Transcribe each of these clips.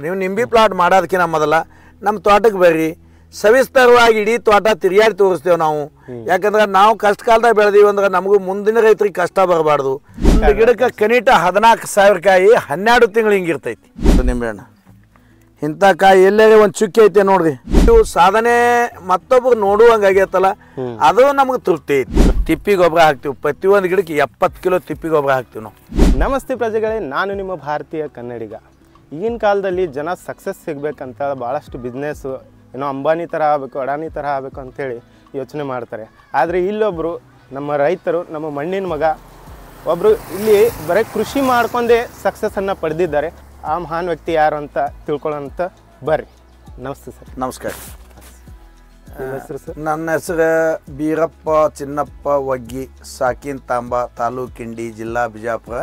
ನೀವು ನಿಂಬೆ ಪ್ಲಾಟ್ ಮಾಡೋದಕ್ಕಿಂತ ಮೊದಲ ನಮ್ಮ ತೋಟಕ್ಕೆ ಬರ್ರಿ, ಸವಿಸ್ತರವಾಗಿ ಇಡೀ ತೋಟ ತಿರುಗಾಡಿ ತೋರಿಸ್ತೇವೆ ನಾವು. ಯಾಕಂದ್ರೆ ನಾವು ಕಷ್ಟ ಕಾಲದಾಗ ಬೆಳೆದೀವಿ ಅಂದ್ರೆ ನಮಗೂ ಮುಂದಿನ ರೈತರಿಗೆ ಕಷ್ಟ ಬರಬಾರ್ದು. ಒಂದು ಗಿಡಕ್ಕೆ ಕನಿಷ್ಠ 14,000 ಕಾಯಿ 12 ತಿಂಗಳು ಹಿಂಗಿರ್ತೈತಿ ನಿಂಬೆಹಣ್ಣು. ಇಂಥ ಕಾಯಿ ಎಲ್ಲೇ ಒಂದು ಚುಕ್ಕಿ ಐತೆ ನೋಡ್ರಿ, ಇವು ಸಾಧನೆ ಮತ್ತೊಬ್ರು ನೋಡುವಂಗೆ ಆಗೈತಲ್ಲ, ಅದು ನಮ್ಗೆ ತೃಪ್ತಿ ಐತಿ. ತಿಪ್ಪಿ ಗೊಬ್ಬರ ಹಾಕ್ತೀವಿ, ಪ್ರತಿಯೊಂದು ಗಿಡಕ್ಕೆ 70 ಕಿಲೋ ತಿಪ್ಪಿ ಗೊಬ್ಬರ ಹಾಕ್ತೀವಿ ನಾವು. ನಮಸ್ತೆ ಪ್ರಜೆಗಳೇ, ನಾನು ನಿಮ್ಮ ಭಾರತೀಯ ಕನ್ನಡಿಗ. ಈಗಿನ ಕಾಲದಲ್ಲಿ ಜನ ಸಕ್ಸಸ್ ಸಿಗಬೇಕಂತ ಭಾಳಷ್ಟು ಬಿಸ್ನೆಸ್ಸು ಏನೋ ಅಂಬಾನಿ ಥರ ಆಗಬೇಕು, ಅಡಾನಿ ಥರ ಆಗಬೇಕು ಅಂಥೇಳಿ ಯೋಚನೆ ಮಾಡ್ತಾರೆ. ಆದರೆ ಇಲ್ಲೊಬ್ಬರು ನಮ್ಮ ರೈತರು, ನಮ್ಮ ಮಣ್ಣಿನ ಮಗ ಒಬ್ಬರು ಇಲ್ಲಿ ಬರೀ ಕೃಷಿ ಮಾಡ್ಕೊಂಡೇ ಸಕ್ಸಸ್ಸನ್ನು ಪಡೆದಿದ್ದಾರೆ. ಆ ಮಹಾನ್ ವ್ಯಕ್ತಿ ಯಾರು ಅಂತ ತಿಳ್ಕೊಳ್ಳೋಂಥ ಬರ್ರಿ. ನಮಸ್ತೆ ಸರ್. ನಮಸ್ಕಾರ. ನಿಮ್ಮ ಹೆಸರು ಸರ್? ನನ್ನ ಹೆಸರು ಬೀರಪ್ಪ ಚಿನ್ನಪ್ಪ ವಗ್ಗಿ, ಸಾಕಿನ್ ತಾಂಬ, ತಾಲೂಕು ಕಿಂಡಿ, ಜಿಲ್ಲಾ ಬಿಜಾಪುರ.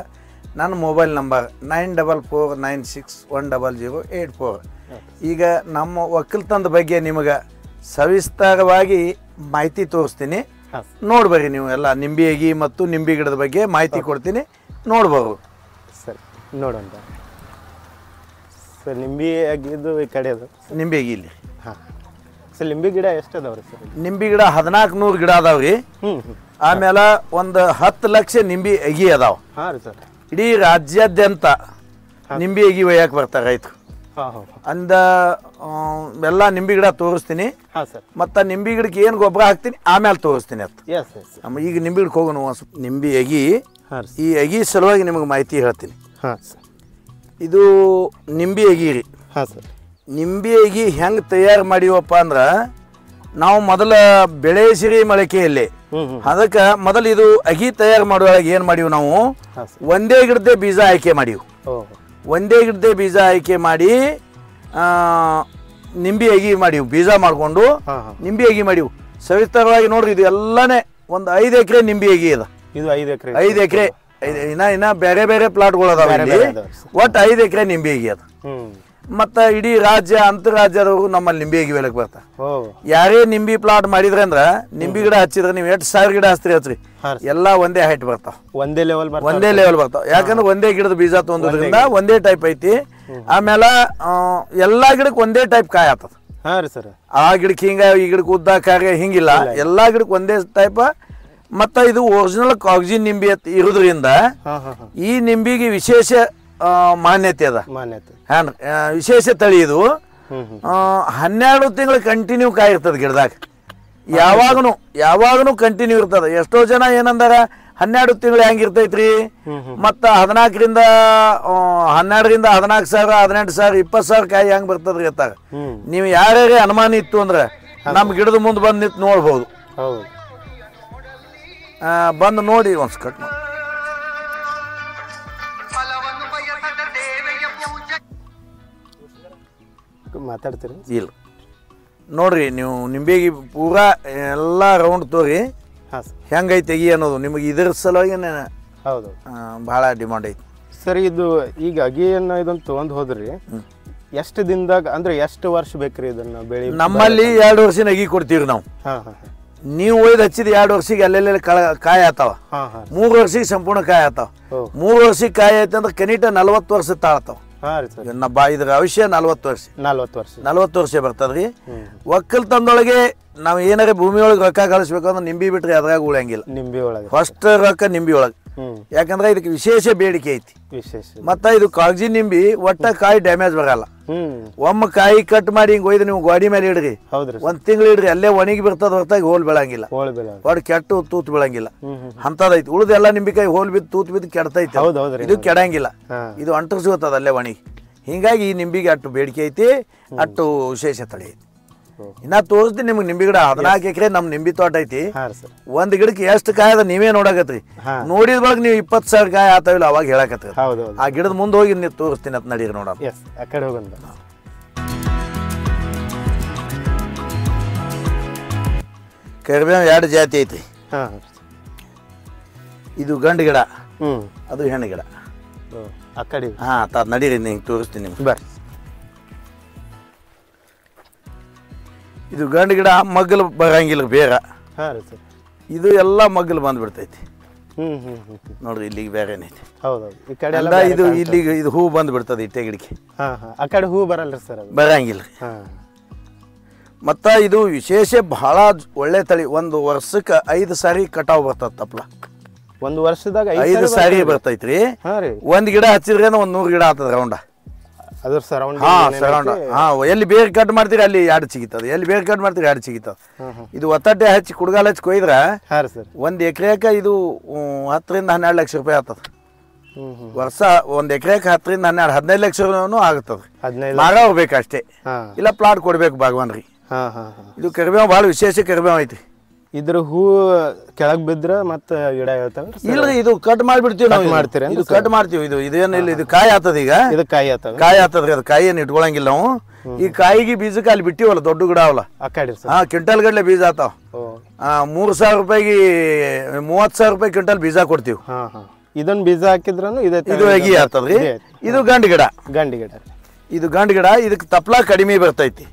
ನನ್ನ ಮೊಬೈಲ್ ನಂಬರ್ 9446100084. ಈಗ ನಮ್ಮ ಒಕ್ಕಲ್ತನದ ಬಗ್ಗೆ ನಿಮಗೆ ಸವಿಸ್ತಾರವಾಗಿ ಮಾಹಿತಿ ತೋರಿಸ್ತೀನಿ, ನೋಡ್ಬರ್ರಿ. ನೀವು ಎಲ್ಲ ನಿಂಬೆ ಅಗಿ ಮತ್ತು ನಿಂಬೆ ಗಿಡದ ಬಗ್ಗೆ ಮಾಹಿತಿ ಕೊಡ್ತೀನಿ, ನೋಡ್ಬೋದು. ಸರಿ, ನೋಡೋಣ ಸರ್. ನಿಂಬೆ ಅಗಿದು ಈ ಕಡೆ ಅದು ನಿಂಬೆ ಅಗಿ ಇಲ್ಲಿ. ಹಾಂ ಸರ್, ನಿಂಬೆ ಗಿಡ ಎಷ್ಟು ಅದಾವ್ರಿ ಸರ್? ನಿಂಬೆ ಗಿಡ 1400 ಗಿಡ ಅದಾವ್ರಿ. ಆಮೇಲೆ ಒಂದು 10 ಲಕ್ಷ ನಿಂಬೆ ಅಗಿ ಅದಾವ. ಹಾಂ ರೀ ಸರ್. ಇಡೀ ರಾಜ್ಯಾದ್ಯಂತ ನಿಂಬೆ ಅಗಿ ಒಯ್ಯಕ್ಕೆ ಬರ್ತಾರೆ ರೈತರು. ಅಂದ ಎಲ್ಲ ನಿಂಬೆ ಗಿಡ ತೋರಿಸ್ತೀನಿ. ಹಾಂ ಸರ್. ಮತ್ತು ನಿಂಬೆ ಗಿಡಕ್ಕೆ ಏನು ಗೊಬ್ಬರ ಹಾಕ್ತೀನಿ ಆಮೇಲೆ ತೋರಿಸ್ತೀನಿ ಅಂತ. Yes yes. ಈಗ ನಿಂಬೆ ಗಿಡಕ್ಕೆ ಹೋಗೋಣ. ನಿಂಬೆ ಅಗಿ, ಹಾಂ ಈ ಅಗಿ ಸಲುವಾಗಿ ನಿಮಗೆ ಮಾಹಿತಿ ಹೇಳ್ತೀನಿ. ಹಾಂ ಸರ್. ಇದು ನಿಂಬೆ ಅಗಿ ರೀ. ಹಾಂ ಸರ್. ನಿಂಬೆ ಅಗಿ ಹೆಂಗೆ ತಯಾರು ಮಾಡಿವಪ್ಪ ಅಂದ್ರೆ, ನಾವು ಮೊದಲ ಬೆಳೆಸಿರಿ ಮೊಳಕೆಯಲ್ಲಿ ಅದಕ್ಕೆ ಮೊದಲು ಇದು ಅಗಿ ತಯಾರು ಮಾಡುವಾಗ ಏನು ಮಾಡಿವು ನಾವು, ಒಂದೇ ಗಿಡದೇ ಬೀಜ ಆಯ್ಕೆ ಮಾಡಿವು. ಒಂದೇ ಗಿಡದೇ ಬೀಜ ಆಯ್ಕೆ ಮಾಡಿ ನಿಂಬೆ ಅಗಿ ಮಾಡಿವು. ಬೀಜ ಮಾಡಿಕೊಂಡು ನಿಂಬೆ ಅಗಿ ಮಾಡಿವು. ಸವಿಸ್ತರವಾಗಿ ನೋಡ್ರಿ, ಇದು ಎಲ್ಲನೇ ಒಂದು 5 ಎಕರೆ ನಿಂಬೆ ಅಗಿ ಅದ. ಇದು 5 ಎಕರೆ. 5 ಎಕರೆ ಇನ್ನ ಬೇರೆ ಬೇರೆ ಪ್ಲಾಟ್ಗಳು ಅದಾವ. ಒಟ್ಟು 5 ಎಕರೆ ನಿಂಬೆ ಅಗಿ ಅದ. ಮತ್ತು ಇಡೀ ರಾಜ್ಯ ಅಂತರ್ರಾಜ್ಯದವರು ನಮ್ಮಲ್ಲಿ ನಿಂಬೆ ಅಗಿ ಬೆಳಕ್ ಬರ್ತಾರೆ. ಯಾರೇ ನಿಂಬೆ ಪ್ಲಾಟ್ ಮಾಡಿದ್ರೆ ಅಂದ್ರೆ ನಿಂಬೆ ಗಿಡ ಹಚ್ಚಿದ್ರೆ ನೀವು 8,000 ಗಿಡ ಹಚ್ಚಿರಿ ಹಚ್ಚ್ರಿ, ಎಲ್ಲ ಒಂದೇ ಹೈಟ್ ಬರ್ತಾವ, ಒಂದೇ ಲೆವೆಲ್ ಬರ್ತಾವ. ಯಾಕಂದ್ರೆ ಒಂದೇ ಗಿಡದ ಬೀಜ ತೊಂದ್ರಿಂದ ಒಂದೇ ಟೈಪ್ ಐತಿ. ಆಮೇಲೆ ಎಲ್ಲಾ ಗಿಡಕ್ಕೆ ಒಂದೇ ಟೈಪ್ ಕಾಯಿ ಆಗ್ತದ. ಆ ಗಿಡಕ್ಕೆ ಹಿಂಗ, ಈ ಗಿಡಕ್ಕೆ ಉದ್ದ ಕಾರ್ಯ ಹಿಂಗಿಲ್ಲ, ಎಲ್ಲಾ ಗಿಡಕ್ಕೆ ಒಂದೇ ಟೈಪ್. ಮತ್ತು ಇದು ಒರಿಜಿನಲ್ ಕಾಗಜಿ ನಿಂಬೆ ಇರೋದ್ರಿಂದ ಈ ನಿಂಬೆಗೆ ವಿಶೇಷ ಮಾನ್ಯತೆ ಅದ. ವಿಶೇಷ ತಳಿ ಇದು. 12 ತಿಂಗಳು ಕಂಟಿನ್ಯೂ ಕಾಯಿ ಇರ್ತದೆ ಗಿಡದಾಗ. ಯಾವಾಗನು ಕಂಟಿನ್ಯೂ ಇರ್ತದ. ಎಷ್ಟೋ ಜನ ಏನಂದಾರ 12 ತಿಂಗಳು ಹೆಂಗಿರ್ತೈತ್ರಿ, ಮತ್ತ 14ರಿಂದ 14,000 18,000 20,000 ಕಾಯಿ ಹೆಂಗ್ ಬರ್ತದ್ರಿ ಅಂತಾರ. ನೀವು ಯಾರ್ಯಾರೇ ಅನುಮಾನ ಇತ್ತು ಅಂದ್ರೆ ನಮ್ಮ ಗಿಡದ ಮುಂದೆ ಬಂದು ನಿಂತು ನೋಡ್ಬೋದು. ಬಂದು ನೋಡಿ ಒಂದ್ಸ್ ಕಟ್ ಮಾಡಿ. ಮಾತಾಡ್ತೀರಿ? ಇಲ್ಲ ನೋಡ್ರಿ, ನೀವು ನಿಂಬೆಗಿ ಪೂರಾ ಎಲ್ಲ ರೌಂಡ್ ತೋರಿ ಹೆಂಗೈತೆ ಅಗಿ ಅನ್ನೋದು ನಿಮಗೆ ಇದ್ರ ಸಲುವಾಗಿ ಹೌದು ಭಾಳ ಡಿಮಾಂಡ್ ಐತಿ ಸರ್. ಇದು ಈಗ ಅಗಿಯನ್ನು ಇದನ್ನು ತೊಗೊಂಡು ಹೋದ್ರಿ, ಎಷ್ಟು ದಿನದಾಗ ಅಂದ್ರೆ ಎಷ್ಟು ವರ್ಷ ಬೇಕ್ರಿ ಇದನ್ನ ಬೆಳಿ? ನಮ್ಮಲ್ಲಿ 2 ವರ್ಷದ ಅಗಿ ಕೊಡ್ತೀವಿ ನಾವು. ನೀವು ಒಯ್ದು ಹಚ್ಚಿದ 2 ವರ್ಷಕ್ಕೆ ಅಲ್ಲೆಲ್ಲ ಕಾಯಿ ಆತಾವ. 3 ವರ್ಷಕ್ಕೆ ಸಂಪೂರ್ಣ ಕಾಯಿ ಆತಾವ. 3 ವರ್ಷಕ್ಕೆ ಕಾಯಿ ಆಯ್ತು ಅಂದ್ರೆ ಕನಿಷ್ಠ 40 ವರ್ಷ ತಾಳ್ತಾವ. ಇದ್ರ ಅವಶ್ಯ 40 ವರ್ಷ ಬರ್ತದ್ರಿ. ಒಕ್ಕಲ್ತನದೊಳಗೆ ನಾವು ಏನಾರ ಭೂಮಿ ಒಳಗೆ ರೊಕ್ಕ ಗಳಿಸ್ಬೇಕಂದ್ರೆ ನಿಂಬೆ ಬಿಟ್ರಿ ಅದ್ರಾಗ ಉಳಿಯಂಗಿಲ್ಲ. ನಿಂಬೆ ಒಳಗೆ ಫಸ್ಟ್ ರೊಕ್ಕ ನಿಂಬೆ ಒಳಗೆ. ಯಾಕಂದ್ರೆ ಇದಕ್ಕೆ ವಿಶೇಷ ಬೇಡಿಕೆ ಐತಿ. ಮತ್ತ ಇದು ಕಾಗಜಿ ನಿಂಬಿ ಒಟ್ಟ ಕಾಯಿ ಡ್ಯಾಮೇಜ್ ಬರಲ್ಲ. ಒಮ್ಮ ಕಾಯಿ ಕಟ್ ಮಾಡಿ ಹಿಂಗ್ ಒಯ್ದು ನೀವು ಗಾಡಿ ಮೇಲೆ ಇಡ್ರಿ, 1 ತಿಂಗಳು ಇಡ್ರಿ, ಅಲ್ಲೇ ಒಣಗಿ ಬಿರ್ತದ ಹೊರತಾಗಿ ಹೋಲ್ ಬೆಳಂಗಿಲ್ಲ, ಒಟ್ಟು ಕೆಟ್ಟು ತೂತ್ ಬೀಳಂಗಿಲ್ಲ. ಅಂತದೈತಿ. ಉಳಿದೆಲ್ಲ ನಿಂಬಿಕಾಯಿ ಹೋಲ್ ಬಿದ್ದು ತೂತ್ ಬಿದ್ದು ಕೆಡ್ತೈತಿ. ಇದು ಕೆಡಂಗಿಲ್ಲ, ಇದು ಅಂಟರ್ಸ್ಕೋತದ ಅಲ್ಲೇ ಒಣಗಿ. ಹಿಂಗಾಗಿ ಈ ನಿಂಬಿಗೆ ಅಟ್ಟು ಬೇಡಿಕೆ ಐತಿ, ಅಟ್ಟು ವಿಶೇಷ ತಳಿ ಐತಿ. ಇನ್ನ ತೋರಿಸ್ತೀನಿ ನಿಮ್ಗೆ ನಿಂಬೆ ಗಿಡ. 14 ಎಕರೆ ನಮ್ ನಿಂಬಿ ತೋಟ ಐತಿ. ಒಂದ್ ಗಿಡಕ್ಕೆ ಎಷ್ಟು ಕಾಯಿ ಅದ ನೀವೇ ನೋಡಕತ್ರಿ. ನೋಡಿದ ಬಳಗ ನೀವು 20,000 ಕಾಯಿ ಆತಾವಿಲ್ಲ ಅವಾಗ ಹೇಳಕತ್ರಿ. ಆ ಗಿಡದ ಮುಂದೆ ಹೋಗಿ ನೀವು ತೋರಿಸ್ತೀನಿ ಅಂತ ನಡೀರಿ ನೋಡ. ಕರಿಬೇವು 2 ಜಾತಿ ಐತಿ. ಇದು ಗಂಡು ಗಿಡ, ಅದು ಹೆಣ್ಣು ಗಿಡ. ಹಾ ನಡೀರಿ, ನಿಂಗೆ ತೋರಿಸ್ತೀನಿ ನಿಮ್ಗೆ. ಬರ್ರಿ. ಇದು ಗಂಡು ಗಿಡ ಮಗ್ಗಲು ಬರಂಗಿಲ್ಲ ಬೇಗ. ಇದು ಎಲ್ಲ ಮಗ್ಗಲು ಬಂದ್ಬಿಡ್ತೈತಿ. ನೋಡ್ರಿ ಇಲ್ಲಿಗೆ ಬೇರೆನೇ ಐತಿ. ಹೌದೌದು ಈ ಕಡೆ ಎಲ್ಲ ಎಲ್ಲ ಇದು ಇಲ್ಲಿಗೆ ಇದು ಹೂ ಬಂದು ಬಿಡ್ತದೆ ಇಟ್ಟೆ ಗಿಡಕ್ಕೆ. ಆ ಕಡೆ ಹೂ ಬರಲ್ಲ ಸರ್ ಅದು? ಬರಂಗಿಲ್ಲ. ಮತ್ತು ಇದು ವಿಶೇಷ ಬಹಳ ಒಳ್ಳೆ ತಳಿ. ಒಂದು ವರ್ಷಕ್ಕೆ 5 ಸಾರಿ ಕಟಾವು ಬರ್ತದೆ ತಪ್ಪಲ. ಒಂದು ವರ್ಷದಾಗ 5 ಸಾರಿ ಬರ್ತೈತ್ರಿ. ಒಂದು ಗಿಡ ಹಚ್ಚಿದ್ರೆ ಒಂದು 100 ಗಿಡ ಆಗ್ತದೆ ರೌಂಡ. ಅದ್ರ ಸರೌಂಡ್ ಸರೌಂಡ್ ಎಲ್ಲಿ ಬೇರೆ ಕಟ್ ಮಾಡ್ತೀರಿ ಅಲ್ಲಿ 2 ಸಿಗಿತದೆ, ಎಲ್ಲಿ ಬೇರೆ ಕಟ್ ಮಾಡ್ತೀರಿ 2 ಸಿಗಿತದೆ. ಇದು ಒತ್ತಟ್ಟೆ ಹಚ್ಚಿ ಕುಡ್ಗಾಲ ಹಚ್ಚಿ ಕೊಯ್ದ್ರ 1 ಎಕರೆಗೆ ಇದು 10 ರಿಂದ 12 ಲಕ್ಷ ರೂಪಾಯಿ ಆಗ್ತದೆ ವರ್ಷ. 1 ಎಕರೆಗೆ 10 ರಿಂದ 12 15 ಲಕ್ಷ ಆಗುತ್ತದೆ. ಮಾರ ಹೋಗ್ಬೇಕು ಅಷ್ಟೇ, ಇಲ್ಲ ಪ್ಲಾಟ್ ಕೊಡ್ಬೇಕು ಭಾಗವಾನ್ರಿ. ಇದು ಕರಿಬೇವು ಭಾಳ ವಿಶೇಷ ಕರಿಬೇವು ಐತಿ. ಇದ್ರ ಹೂ ಕೆಳಗ್ ಬಿದ್ರ ಮತ್ತ ಗಿಡ ಹೇಳ್ತಾವ? ಇಲ್ರಿ, ಇದು ಕಟ್ ಮಾಡ್ಬಿಡ್ತೀವಿ ನಾವು. ಮಾಡ್ತೀರಿ? ಇದು ಕಟ್ ಮಾಡ್ತೀವಿ. ಇದೇನಿಲ್ಲ, ಇದು ಕಾಯಿ ಆಗ್ತದ. ಈಗ ಇದು ಕಾಯಿ ಆಗ್ತದ. ಕಾಯಿ ಆಗ್ತದ್ರಿ. ಅದು ಕಾಯಿ ಏನು ಇಟ್ಕೊಳಂಗಿಲ್ಲ ನಾವು. ಈ ಕಾಯಿಗೆ ಬೀಜಕ್ಕೆ ಅಲ್ಲಿ ಬಿಟ್ಟಿವಲ್ಲ ದೊಡ್ಡ ಗಿಡ ಅವಲ್ಲ, ಕ್ವಿಂಟಲ್ ಗಡ್ಲೆ ಬೀಜ ಆತಾವ. 3,000 ರೂಪಾಯಿಗೆ 30,000 ರೂಪಾಯಿ ಕ್ವಿಂಟಲ್ ಬೀಜ ಕೊಡ್ತೀವಿ. ಇದನ್ನ ಬೀಜ ಹಾಕಿದ್ರು ಇದು ಅಗಿ ಆಗ್ತದ್ರಿ. ಇದು ಗಂಡು ಗಿಡ. ಇದು ಗಂಡು ಗಿಡ. ಇದಕ್ಕೆ ತಪ್ಲ ಕಡಿಮೆ ಬರ್ತೈತಿ,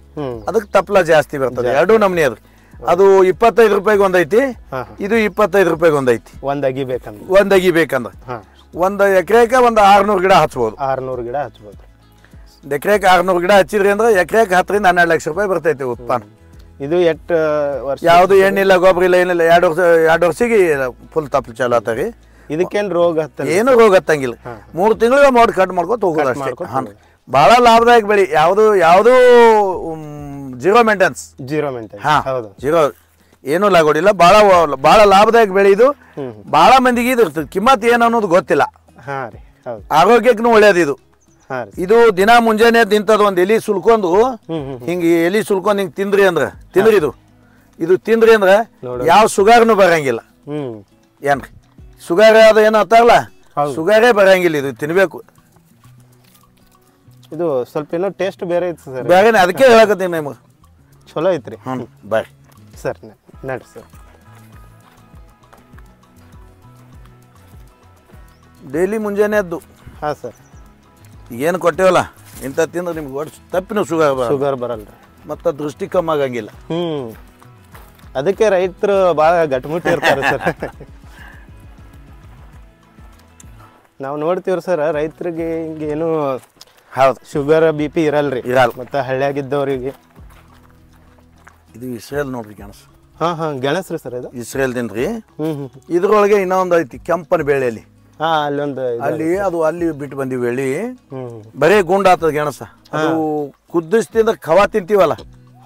ಅದಕ್ಕೆ ತಪ್ಲ ಜಾಸ್ತಿ ಬರ್ತದೆ. 2 ನಮ್ನಿ ಅದ್ರಿ. ಅದು 25 ರೂಪಾಯಿಗೆ ಒಂದೈತಿ, ಇದು 25 ರೂಪಾಯಿಗೆ ಒಂದೈತಿ. ಒಂದ್ ಅಗಿ ಬೇಕಂದ್ರೆ 1 ಎಕರೆಗೆ ಒಂದು 600 ಗಿಡ ಹಚ್ಬೋದು. 600 ಗಿಡ ಹಚ್ಬೋದು. ಎಕರೆಗೆ 600 ಗಿಡ ಹಚ್ಚಿದ್ರಿ ಅಂದ್ರೆ ಎಕರೆಗೆ 10 ರಿಂದ 12 ಲಕ್ಷ ರೂಪಾಯಿ ಬರ್ತೈತಿ ಉತ್ಪನ್ನ. ಇದು ಎಷ್ಟು ವರ್ಷ? ಯಾವ್ದು ಎಣ್ಣಿಲ್ಲ, ಗೊಬ್ಬರ ಇಲ್ಲ, ಏನಿಲ್ಲ. 2 ವರ್ಷಕ್ಕೆ ಫುಲ್ ತಪ್ಪಲು ಚಾಲು ಆತಾರಿ. ಇದಕ್ಕೇನು ರೋಗ ಹತ್ತ? ಏನು ರೋಗ ಹತ್ತಂಗಿಲ್ಲ. 3 ತಿಂಗಳಿಗೆ ಮಾಡಿ ಕಟ್ ಮಾಡ್ಕೊತ ಹೋಗೋದು ಅಷ್ಟೇ. ಬಹಳ ಲಾಭದಾಯಕ ಬೆಳಿ. ಯಾವುದು ಜೀರೋ ಮೇಂಟೆನ್ಸ್. ಜೀರೋ ಏನೂ ಲಾಗೋಡಿಲ್ಲ. ಬಹಳ ಲಾಭದಾಯಕ ಬೆಳೆ ಇದು. ಬಹಳ ಮಂದಿಗೆ ಇದು ಇರ್ತದೆ. ಕಿಮ್ಮತ್ ಏನು ಅನ್ನೋದು ಗೊತ್ತಿಲ್ಲ. ಆರೋಗ್ಯಕ್ಕೂ ಒಳ್ಳೇದು ಇದು. ಇದು ದಿನ ಮುಂಜಾನೆ ತಿಂತದ. ಒಂದು ಎಲಿ ಸುಲ್ಕೊಂಡು ಹಿಂಗೆ ಎಲಿ ಸುಲ್ಕೊಂಡು ಹಿಂಗೆ ತಿಂದ್ರಿ ಇದು ತಿಂದ್ರಿ ಅಂದ್ರೆ ಯಾವ ಶುಗರ್ನು ಬರಂಗಿಲ್ಲ. ಏನ್ರಿ ಶುಗರ್ ಅದು ಏನು ಹತ್ತಾರಲ್ಲ, ಶುಗರೇ ಬರಂಗಿಲ್ಲ. ಇದು ತಿನ್ಬೇಕು. ಇದು ಸ್ವಲ್ಪ ಏನೋ ಟೇಸ್ಟ್ ಬೇರೆ ಐತಿ ಸರ್. ಬೇರೆ ಅದಕ್ಕೆ ಹೇಳಕತ್ತೀನಿ ನಿಮಗೆ. ಚಲೋ ಐತ್ರಿ. ಬಾಯ್ ಸರ್, ನಡ್ರಿ ಸರ್. ಡೈಲಿ ಮುಂಜಾನೆ ಎದ್ದು ಸರ್ ಏನು ಕೊಟ್ಟೇವಲ್ಲ ಇಂಥ ತಿಂದ್ರೆ ನಿಮ್ಗೆ ಒಟ್ಟು ತಪ್ಪಿನ ಶುಗರ್ ಬರಲ್ಲ, ಮತ್ತು ದೃಷ್ಟಿ ಕಮ್ಮಿ ಆಗಂಗಿಲ್ಲ. ಅದಕ್ಕೆ ರೈತರು ಭಾಳ ಗಟ್ಟಿಮುಟ್ಟಿ ಇರ್ತಾರೆ ಸರ್. ನಾವು ನೋಡ್ತೀವ್ರಿ ಸರ್, ರೈತರಿಗೆ ಹಿಂಗೆ ಏನು ಹೌದು ಶುಗರ್ BP ಇರಲ್ರಿ. ಮತ್ತು ಹಳ್ಳಿಯಾಗಿದ್ದವ್ರಿಗೆ ಇದು ಇಸ್ರೇಲ್ ನೋಡ್ರಿ ಗೆಣಸು. ಗೆಣಸ್ ರೀ ಸರ್. ಇದು ಇಸ್ರೇಲ್ ದಿನ್ರಿ. ಇದ್ರೊಳಗೆ ಇನ್ನೊಂದು ಐತಿ ಕೆಂಪನ ಬೇಳೆಯಲ್ಲಿ. ಅಲ್ಲಿ ಅಲ್ಲಿ ಬಿಟ್ಟು ಬಂದಿವಿ ಬೆಳಿ. ಬರೇ ಗುಂಡ ಆತದ ಗೆಣಸ. ಅದು ಕುದಿಸ್ತಿಂದ ಖವಾ ತಿಂತೀವಲ್ಲ,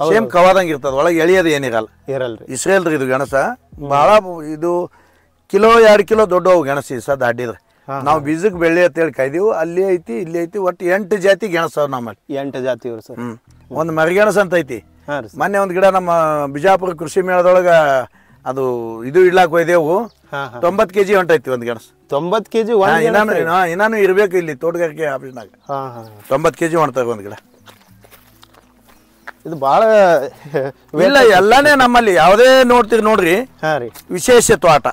ಸೇಮ್ ಖವಾದಂಗ ಇರ್ತದ. ಒಳಗೆ ಎಳಿಯೋದು ಏನಿರಲ್ರಿ. ಇಸ್ರೇಲ್ ರೀ ಇದು ಗೆಣಸ. ಬಹಳ ಇದು ಕಿಲೋ 2 ಕಿಲೋ ದೊಡ್ಡವು ಗೆಣಸ ಈ ಸದ್ ಅಡ್ಡಿದ್ರೆ. ನಾವು ಬೀಜಕ್ಕೆ ಬೆಳ್ಳಿ ಅಂತೇಳಿ ಕಾಯ್ದೀವಿ. ಅಲ್ಲಿ ಐತಿ, ಇಲ್ಲಿ ಐತಿ. ಒಟ್ಟು 8 ಜಾತಿ ಗೆಣಸ ನಮ್ಮಲ್ಲಿ. 8 ಜಾತಿ ಇವ್ರು ಸರ್. ಒಂದು ಮರಿಗೆಣಸ ಅಂತ ಐತಿ. ಮೊನ್ನೆ ಒಂದು ಗಿಡ ನಮ್ಮ ಬಿಜಾಪುರ ಕೃಷಿ ಮೇಳದೊಳಗ ಅದು ಇದು ಇಡ್ಲಾಕ್ ಹೋಯ್ದೇವು. 90 kg ಹೊಂಟೈತಿ ಒಂದು ಗೆಣಸು. 90 kg? ಇನ್ನಾನು ಇರ್ಬೇಕು ಇಲ್ಲಿ ತೋಟಗಾರಿಕೆ ಆಫೀಸ್ನಾಗ. 90 kg ಹೊಂಟಾಗ ಒಂದು ಗಿಡ. ಇದು ಭಾಳ ಇಲ್ಲ, ಎಲ್ಲಾನೇ ನಮ್ಮಲ್ಲಿ ಯಾವುದೇ ನೋಡ್ತೀರಿ ನೋಡ್ರಿ. ವಿಶೇಷ ತೋಟ,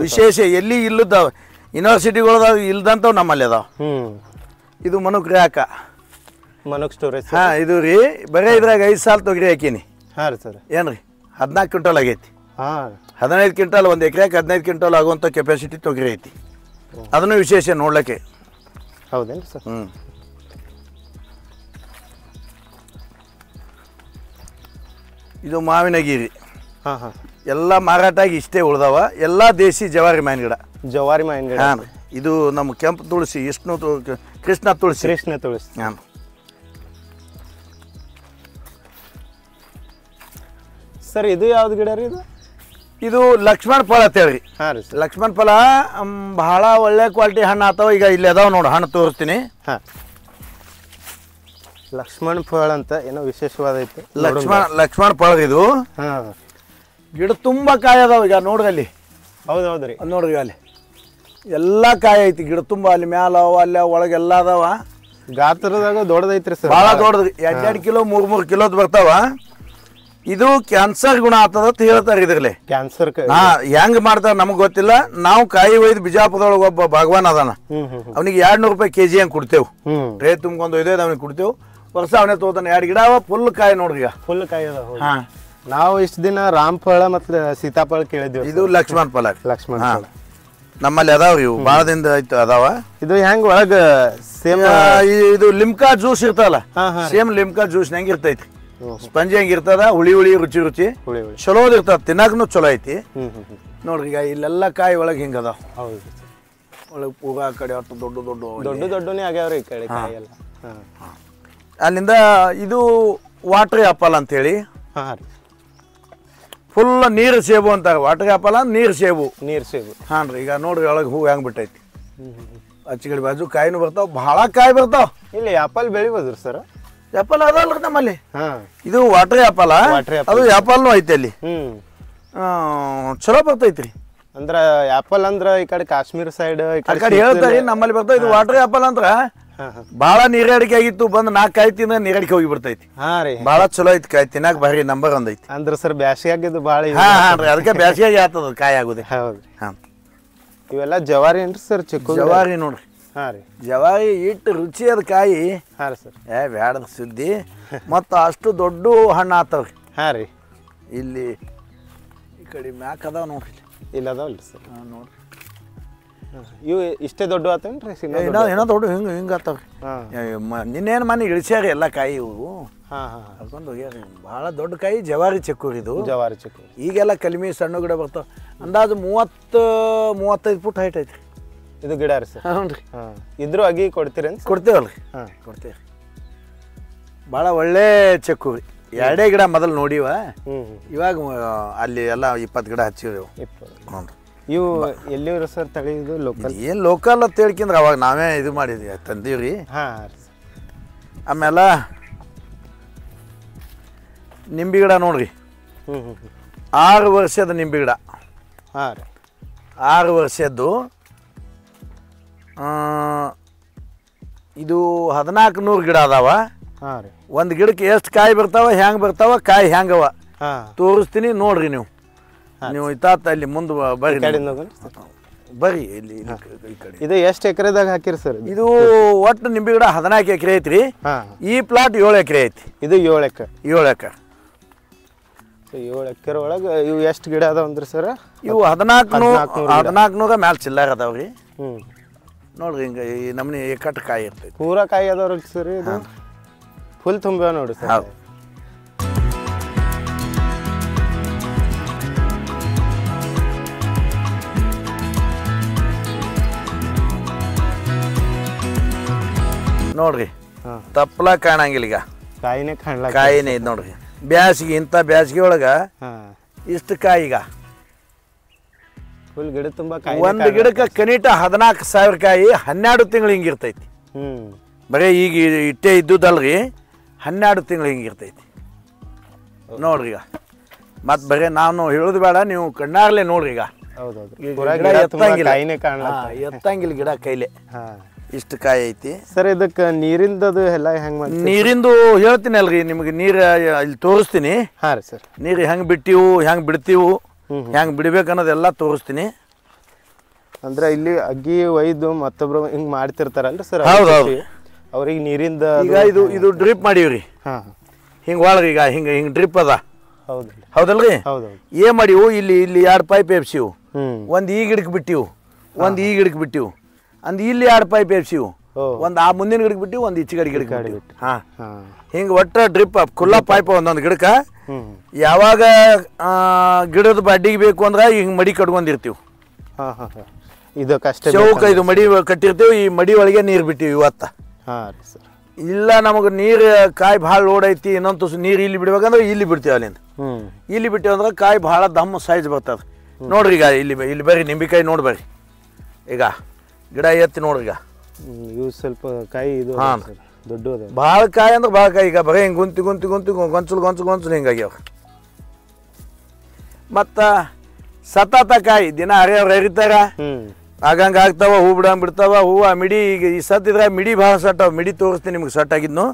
ವಿಶೇಷ ಎಲ್ಲಿ ಇಲ್ಲದ ಯೂನಿವರ್ಸಿಟಿಗಳದಾಗ ಇಲ್ದಂತವ್ ನಮ್ಮಲ್ಲಿ ಅದಾವ. ಇದು ಮನುಕ್ ಯಾಕ ಮನುಕ್ ಸ್ಟೋರೇಜ್. ಇದು ರೀ ಬರೀ ಇದ್ರಾಗ 5 ಸಾಲ ತೊಗರಿ ಹಾಕೀನಿ. ಸರ್ ಏನ್ರಿ 14 ಕ್ವಿಂಟಲ್ ಆಗೈತಿ. 15 ಕ್ವಿಂಟಲ್, 1 ಎಕರೆಗೆ 15 ಕ್ವಿಂಟಲ್ ಆಗುವಂಥ ಕೆಪಾಸಿಟಿ ತೊಗರಿ ಐತಿ. ಅದನ್ನು ವಿಶೇಷ ನೋಡ್ಲಿಕ್ಕೆ. ಹೌದೇನ್ರಿ ಸರ್? ಇದು ಮಾವಿನಗಿರಿ. ಎಲ್ಲ ಮಾರಾಟ ಆಗಿ ಇಷ್ಟೇ ಉಳ್ದಾವ. ಎಲ್ಲ ದೇಶಿ ಜವಾರಿ ಮಾವಿನ ಗಿಡ. ಇದು ನಮ್ಮ ಕೆಂಪು ತುಳಸಿ, ಕೃಷ್ಣ ತುಳಸಿ. ಸರ್ ಇದು ಯಾವ್ದು ಗಿಡ ರೀ? ಇದು ಲಕ್ಷ್ಮಣ ಫಲ ಅಂತ ಹೇಳಿ. ಲಕ್ಷ್ಮಣ ಫಲ ಬಹಳ ಒಳ್ಳೆ ಕ್ವಾಲಿಟಿ ಹಣ್ಣು ಆತಾವ. ಈಗ ಇಲ್ಲಿ ಅದಾವ ನೋಡು, ಹಣ್ಣು ತೋರಿಸ್ತೀನಿ. ಲಕ್ಷ್ಮಣ ಫಲ ಅಂತ ಏನೋ ವಿಶೇಷವಾದ ಐತಿ. ಲಕ್ಷ್ಮಣ ಫಲ ಇದು. ಗಿಡ ತುಂಬಾ ಕಾಯಿ ಅದಾವ. ಈಗ ನೋಡ್ರಿ ಅಲ್ಲಿ. ಹೌದೌದ್ರಿ, ನೋಡ್ರಿ ಅಲ್ಲಿ ಎಲ್ಲ ಕಾಯಿ ಐತಿ ಗಿಡ ತುಂಬಾ. ಅಲ್ಲಿ ಮ್ಯಾಲ ಅಲ್ಲಿ ಒಳಗೆಲ್ಲ ಅದಾವ. ಗಾತ್ರದಾಗ ದೊಡ್ಡದೈತ್ರಿ ಸರ್. ಭಾಳ ದೊಡ್ಡದ್ರಿ. 2 ಕಿಲೋ 3 ಕಿಲೋದ್ ಬರ್ತಾವ. ಇದು ಕ್ಯಾನ್ಸರ್ ಗುಣ ಆಗ್ತದ ಅಂತ ಹೇಳ್ತಾರೆ. ಇದ್ರಲ್ಲಿ ಕ್ಯಾನ್ಸರ್ ಹೆಂಗ್ ಮಾಡ್ತಾರ ನಮಗ್ ಗೊತ್ತಿಲ್ಲ. ನಾವು ಕಾಯಿ ಒಯ್ದು ಬಿಜಾಪುರದೊಳಗೆ ಒಬ್ಬ ಭಗವಾನ್ ಅದಾನ, ಅವನಿಗೆ 200 ರೂಪಾಯಿ kg ಹಂಗೆ ಕೊಡ್ತೇವ್. ಟ್ರೇ ತುಂಬ್ಕೊಂಡು ಒಯ್ದು ಅವನಿಗೆ ಕೊಡ್ತೇವ್. ವರ್ಷ ಅವನೇ ತೋತಾನೆ. 2 ಗಿಡ ಫುಲ್ ಕಾಯಿ ನೋಡ್ರಿ. ಈಗ ಫುಲ್ ಕಾಯಿ ಅದ. ನಾವು ಇಷ್ಟ ದಿನ ರಾಮ್ ಫಳ ಮತ್ತೆ ಸೀತಾಫಳ ಕೇಳಿದ್ವಿ. ಇದು ಲಕ್ಷ್ಮಣ ಫಲ. ಲಕ್ಷ್ಮಣ ಫಲ ನಮ್ಮಲ್ಲಿ ಅದಾವ ಇವು ಭಾಳ ದಿನದ ಆಯ್ತು ಅದಾವ. ಇದು ಹೆಂಗ್ ಒಳಗ ಸೇಮ್ ಇದು ಲಿಮ್ಕಾ ಜ್ಯೂಸ್ ಇರ್ತಲ್ಲ, ಸೇಮ್ ಲಿಮ್ಕಾ ಜ್ಯೂಸ್ ಹೆಂಗ್ ಇರ್ತೈತಿ, ಸ್ಪಂಜಿ ಹೆಂಗ್ ಇರ್ತದ, ಹುಳಿ ಹುಳಿ ರುಚಿ ರುಚಿ ಚಲೋದ್ ಇರ್ತದ, ತಿನ್ನಾಕನು ಚಲೋ ಐತಿ. ನೋಡ್ರಿ ಈಗ ಇಲ್ಲೆಲ್ಲ ಕಾಯಿ ಒಳಗೆ ಹಿಂಗ ಅದಾವ. ಹೌದು, ಒಳಗೆ ಪೂರಾ ಕಡೆ ಅಷ್ಟು ದೊಡ್ಡ ದೊಡ್ಡ ದೊಡ್ಡನೇ ಆಗ್ಯಾವ್ರಿ ಈ ಕಡೆ ಕಾಯಿ ಎಲ್ಲ. ಅಲ್ಲಿಂದ ಇದು ವಾಟರ್ ಆಪಲ್ ಅಂತೇಳಿ, ಫುಲ್ ನೀರು ಸೇಬು ಅಂತಾರೆ. ವಾಟರ್ ಆಪಲ್ ನೀರು ಸೇಬು. ಹಾಂ ರೀ, ಈಗ ನೋಡ್ರಿ ಒಳಗೆ ಹೂ ಹೆಂಗ್ ಬಿಟ್ಟೈತಿ. ಅಚ್ಚಗಡಿ ಬಾಜು ಕಾಯಿನೂ ಬರ್ತಾವ, ಭಾಳ ಕಾಯಿ ಬರ್ತಾವ. ಇಲ್ಲಿ ಆಪಲ್ ಬೆಳಿಬೋದ್ರಿ ಸರ್? ಆಪಲ್ ಅದಲ್ರಿ ನಮ್ಮಲ್ಲಿ. ಇದು ವಾಟರ್ ಆಪಲ್, ಅದು ಆಪಲ್ನು ಐತಿ ಅಲ್ಲಿ. ಚಲೋ ಬರ್ತೈತ್ರಿ. ಅಂದ್ರ ಆಪಲ್ ಅಂದ್ರ ಈ ಕಡೆ ಕಾಶ್ಮೀರ ಸೈಡ್ ಆ ಕಡೆ ಹೇಳ್ತಾರಿ, ನಮ್ಮಲ್ಲಿ ಬರ್ತಾವ. ಇದು ವಾಟರ್ ಆಪಲ್ ಅಂದ್ರ ಭಾಳ ನೀರಾಡಿಕೆ ಆಗಿತ್ತು, ಬಂದ್ 4 ಕಾಯಿ ತಿಂದ್ರೆ ನೀರಾಡಿಕೆ ಹೋಗಿ ಬಿಡ್ತೈತಿ. ಭಾಳ ಚಲೋ ಐತಿ ಕಾಯಿ, ತಿನ್ನಾಕ ಭಾರಿ ನಂಬರ್ 1 ಐತಿ. ಅಂದ್ರ ಸರ್ ಬ್ಯಾಸಿಗೆ ಆಗಿದ್ದು ಭಾಳ. ರೀ, ಅದಕ್ಕೆ ಬ್ಯಾಸಿಗೆ ಆಗ್ತದ ಕಾಯಿ ಆಗುದೆ. ಹೌದ್ರಿ. ಇವೆಲ್ಲ ಜವಾರಿ ಏನ್ರಿ ಸರ್? ಚಿಕ್ಕ ಜವಾರಿ ನೋಡ್ರಿ. ರೀ, ಜವಾರಿ ಇಟ್ಟು ರುಚಿ ಅದ ಕಾಯಿ. ರೀ ಸರ್. ಬ್ಯಾಡದ ಸುದ್ದಿ. ಮತ್ತ ಅಷ್ಟು ದೊಡ್ಡ ಹಣ್ಣು ಆತವ್ರಿ. ರೀ, ಇಲ್ಲಿ ಈ ಕಡೆ ಮ್ಯಾಕ್ ಅದಾವ ನೋಡ್ರಿ. ಇಲ್ಲ ಅದಾವಲ್ರಿ ಸರ್? ನೋಡ್ರಿ, ಇವು ಇಷ್ಟೇ ದೊಡ್ಡ ಆತೇನ್ರಿ? ಏನೋ ದೊಡ್ಡ ಹಿಂಗ ಆತಾವ್ರಿ. ನಿನ್ನೇನು ಮನೆ ಇಳಿಸ್ಯಾರಿ ಎಲ್ಲ ಕಾಯಿ ಇವು. ಕರ್ಕೊಂಡು ಹೋಗ್ಯಾರಿ. ಭಾಳ ದೊಡ್ಡ ಕಾಯಿ ಜವಾರಿ ಚಕ್ಕೂರಿ ಇದು. ಜವಾರಿ ಚಕ್ಕೂರಿ. ಈಗೆಲ್ಲ ಕಲ್ಮಿ ಸಣ್ಣ ಗಿಡ ಬರ್ತಾವ. ಅಂದಾಜು 30-35 ಫುಟ್ ಹೈಟ್ ಐತ್ರಿ ಇದು ಗಿಡ ರೀ ಸರ್? ಹ್ಞೂ ರೀ. ಇದ್ರು ಅಗಿ ಕೊಡ್ತೀರೇನು? ಕೊಡ್ತೇವಲ್ರಿ. ಕೊಡ್ತೇವೆ. ಭಾಳ ಒಳ್ಳೆ ಚಕ್ಕೂರಿ. 2 ಗಿಡ ಮೊದಲು ನೋಡಿವ. ಇವಾಗ ಅಲ್ಲಿ ಎಲ್ಲ 20 ಗಿಡ ಹಚ್ಚಿವಿ. ಹ್ಞೂ ರೀ. ಇವು ಎಲ್ಲಿವ್ರಿ ಸರ್ ತಳಿ? ಇದು ಲೋಕಲ್? ಏನು ಲೋಕಲ್ ಅಂತ ಹೇಳ್ಕಿಂದ್ರೆ ಅವಾಗ ನಾವೇ ಇದು ಮಾಡಿದ್ವಿ, ತಂದೀವ್ರಿ. ಆಮೇಲೆ ನಿಂಬೆ ಗಿಡ ನೋಡ್ರಿ. 6 ವರ್ಷದ ನಿಂಬೆ ಗಿಡ. 6 ವರ್ಷದ್ದು. ಇದು 1400 ಗಿಡ ಅದಾವ. ಒಂದು ಗಿಡಕ್ಕೆ ಎಷ್ಟು ಕಾಯಿ ಬರ್ತಾವ, ಹೆಂಗೆ ಬರ್ತಾವ, ಕಾಯಿ ಹೆಂಗವ ತೋರಿಸ್ತೀನಿ ನೋಡ್ರಿ. ನೀವು ಇತ್ತಾತ ಅಲ್ಲಿ ಮುಂದೆ ಬರ್ರಿ. ಬರ್ರಿ ಇಲ್ಲಿ ಈ ಕಡೆ. ಇದು ಎಷ್ಟು ಎಕರೆದಾಗ ಹಾಕಿರಿ ಸರ್? ಇದು ಒಟ್ಟು ನಿಂಬೆ ಗಿಡ 14 ಎಕರೆ ಐತ್ರಿ. ಈ ಪ್ಲಾಟ್ 7 ಎಕರೆ ಐತಿ. ಇದು 7 ಎಕರೆ. 7 ಎಕರೆ. 7 ಎಕರೆ ಒಳಗೆ ಇವು ಎಷ್ಟು ಗಿಡ ಅದಾವ ಅಂದ್ರಿ ಸರ್? ಇವು 1400 ಮ್ಯಾಲ ಚಿಲ್ಲರ್ ಅದಾವ್ರಿ. ನೋಡ್ರಿ ಹಿಂಗ ಈ ನಮ್ನಿ ಕಟ್ ಕಾಯಿ ಇರ್ತೈತಿ. ಪೂರಾ ಕಾಯಿ ಅದಾವ್ರಿ ಸರ್? ಇದು ಫುಲ್ ತುಂಬ ನೋಡ್ರಿ ಸರ್. ನೋಡ್ರಿ, ತಪ್ಪಲ ಕಾಣಂಗಿಲ್ಲ ಈಗ. ಕಾಯಿನೇ ಇದು ನೋಡ್ರಿ. ಬ್ಯಾಸಿಗೆ, ಇಂಥ ಬ್ಯಾಸಿಗೆ ಒಳಗ ಇಷ್ಟು ಕಾಯಿ. ಈಗ ಫುಲ್ ಗಿಡ ತುಂಬ ಕಾಯಿ. ಒಂದು ಗಿಡಕ್ಕೆ ಕನಿಷ್ಠ 14,000 ಕಾಯಿ 12 ತಿಂಗಳು ಹಿಂಗಿರ್ತೈತಿ. ಬರೀ ಈಗ ಇಟ್ಟೆ ಇದ್ದುದಲ್ರಿ, 12 ತಿಂಗಳು ಹಿಂಗಿರ್ತೈತಿ ನೋಡ್ರಿ. ಈಗ ಮತ್ತೆ ಬರೀ ನಾನು ಹೇಳೋದು ಬೇಡ, ನೀವು ಕಣ್ಣಾರ್ಲೆ ನೋಡ್ರಿ. ಈಗ ಎತ್ತಂಗಿಲ್ಲ ಗಿಡ ಕೈಲೆ. ಇಷ್ಟು ಕಾಯಿ ಐತಿ ಸರ್. ಇದಕ್ಕೆ ನೀರಿಂದದು ಎಲ್ಲ ಹೆಂಗೆ? ನೀರಿಂದು ಹೇಳ್ತೀನಿ ಅಲ್ರಿ ನಿಮಗೆ, ನೀರು ಇಲ್ಲಿ ತೋರಿಸ್ತೀನಿ. ರೀ ಸರ್. ನೀರು ಹೆಂಗೆ ಬಿಟ್ಟಿವು, ಹೆಂಗೆ ಬಿಡ್ತೀವು, ಹೆಂಗೆ ಬಿಡ್ಬೇಕು ಅನ್ನೋದೆಲ್ಲ ತೋರಿಸ್ತೀನಿ. ಅಂದ್ರೆ ಇಲ್ಲಿ ಅಗ್ಗಿ ಒಯ್ದು ಮತ್ತೊಬ್ರು ಹಿಂಗೆ ಮಾಡ್ತಿರ್ತಾರಲ್ರಿ ಸರ್? ಹೌದೌದು. ಅವ್ರಿಗೆ ನೀರಿಂದ ಈಗ ಇದು ಡ್ರಿಪ್ ಮಾಡೀವ್ರಿ. ಹಿಂಗೆ ಒಳಗೆ ಈಗ ಹಿಂಗೆ ಡ್ರಿಪ್ ಅದ. ಹೌದಲ್ರಿ? ಏನ್ ಮಾಡಿವು, ಇಲ್ಲಿ 2 ಪೈಪ್ ಎಬ್ಸಿವು. ಒಂದು ಈ ಗಿಡಕ್ಕೆ ಬಿಟ್ಟಿವು, ಒಂದು ಈ ಗಿಡಕ್ಕೆ ಬಿಟ್ಟಿವು. ಇಲ್ಲಿ 2 ಪೈಪ್ ಎಬ್ಸಿವು. ಒಂದು ಆ ಮುಂದಿನ ಗಿಡಕ್ಕೆ ಬಿಟ್ಟಿವು, ಒಂದು ಈಚೆಗಡೆ ಗಿಡಕ್ಕೆ ಬಿಟ್ಟು. ಹಿಂಗೆ ಒಟ್ಟ ಡ್ರಿಪ್ ಖುಲ್ಲಾ ಪೈಪ್ ಒಂದೊಂದು ಗಿಡಕ್ಕೆ. ಯಾವಾಗ ಗಿಡದ ಬಡ್ಡಿಗೆ ಬೇಕು ಅಂದ್ರೆ ಹಿಂಗೆ ಮಡಿ ಕಟ್ಕೊಂಡಿರ್ತೀವಿ. ಚೌಕ ಇದು ಮಡಿ ಕಟ್ಟಿರ್ತೀವಿ. ಈ ಮಡಿ ಒಳಗೆ ನೀರು ಬಿಟ್ಟಿವಿ ಇವತ್ತ. ಇಲ್ಲ ನಮಗೆ ನೀರು ಕಾಯಿ ಭಾಳ ಲೋಡ್ ಐತಿ, ಇನ್ನೊಂದು ತುಸು ನೀರು ಇಲ್ಲಿ ಬಿಡ್ಬೇಕಂದ್ರೆ ಇಲ್ಲಿ ಬಿಡ್ತೀವಿ. ಅಲ್ಲಿಂದ ಇಲ್ಲಿ ಬಿಟ್ಟಿವಿ ಅಂದ್ರೆ ಕಾಯಿ ಭಾಳ ದಮ್ಮ ಸೈಜ್ ಬರ್ತದೆ ನೋಡ್ರಿ. ಈಗ ಇಲ್ಲಿ ಬರ್ರಿ, ನಿಂಬೆಕಾಯಿ ನೋಡ್ಬರ್ರಿ. ಈಗ ಗಿಡ ಎತ್ತಿ ನೋಡ್ರಿ. ಈಗ ಇವು ಸ್ವಲ್ಪ ಕಾಯಿ ಇದು ದೊಡ್ಡ ಭಾಳ ಕಾಯಿ ಅಂದ್ರೆ ಭಾಳ ಕಾಯಿ. ಈಗ ಬರೀ ಹಿಂಗೆ ಗುಂತಿ ಗೊಂಚಲು ಹಿಂಗಾಗ್ಯಾವ. ಮತ್ತು ಸತತ ಕಾಯಿ ದಿನ ಹರಿತಾರ, ಆಗಂಗೆ ಆಗ್ತಾವ. ಹೂ ಬಿಡ್ತಾವ. ಹೂವು ಮಿಡಿ ಈಗ ಈ ಸತ್ತಿದ್ರೆ ಮಿಡಿ ಭಾಳ ಸಟ್ಟಾವ. ಮಿಡಿ ತೋರಿಸ್ತೀನಿ ನಿಮ್ಗೆ ಸಟ್ ಆಗಿದ್ನು.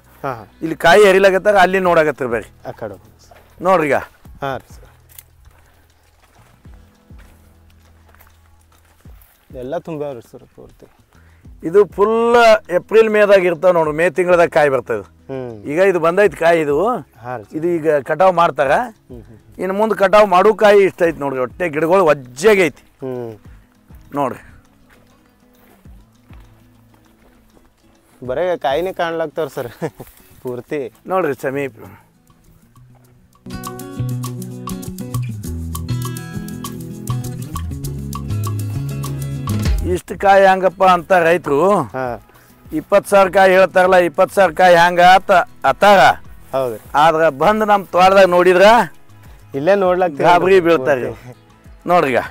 ಇಲ್ಲಿ ಕಾಯಿ ಹರಿಲಾಗತ್ತಾರ, ಅಲ್ಲಿ ನೋಡಾಕತ್ತಾರ ಬರ್ರಿ. ನೋಡ್ರಿ ಈಗ. ಎಲ್ಲ ತುಂಬ್ಯಾವ್ರಿ ಸರ್ ಪೂರ್ತಿ. ಇದು ಫುಲ್ ಏಪ್ರಿಲ್ ಮೇದಾಗ ಇರ್ತಾವ ನೋಡ್ರಿ. ಮೇ ತಿಂಗಳದಾಗ ಕಾಯಿ ಬರ್ತದೆ. ಈಗ ಇದು ಬಂದೈತಿ ಕಾಯಿ. ಇದು ಈಗ ಕಟಾವ್ ಮಾಡ್ತಾರ. ಇನ್ನು ಮುಂದೆ ಕಟಾವ್ ಮಾಡೋ ಕಾಯಿ ಇಷ್ಟ ಐತಿ ನೋಡ್ರಿ. ಒಟ್ಟೆ ಗಿಡಗಳು ವಜ್ಜಾಗೈತಿ ನೋಡ್ರಿ. ಬರೇ ಕಾಯಿನೇ ಕಾಣ್ಲಾಗ್ತಾವ ಸರ್ ಪೂರ್ತಿ ನೋಡ್ರಿ ಸಮೀಪ ಇಷ್ಟು ಕಾಯಿ ಹಂಗಪ್ಪ ಅಂತ ರೈತರು 20,000 ಕಾಯಿ ಹೇಳ್ತಾರಲ್ಲ 20,000 ಕಾಯಿ ಹಂಗ ಅತ್ತಾರ ಹೌದ್ರಿ ಆದ್ರ ಬಂದು ನಮ್ಮ ತೋಟದಾಗ ನೋಡಿದ್ರ ಇಲ್ಲೇ ನೋಡ್ಲಾಗ್ತೀವಿ ಗಾಬರಿ ಬೀಳ್ತಾರೆ ನೋಡ್ರಿ ಈಗ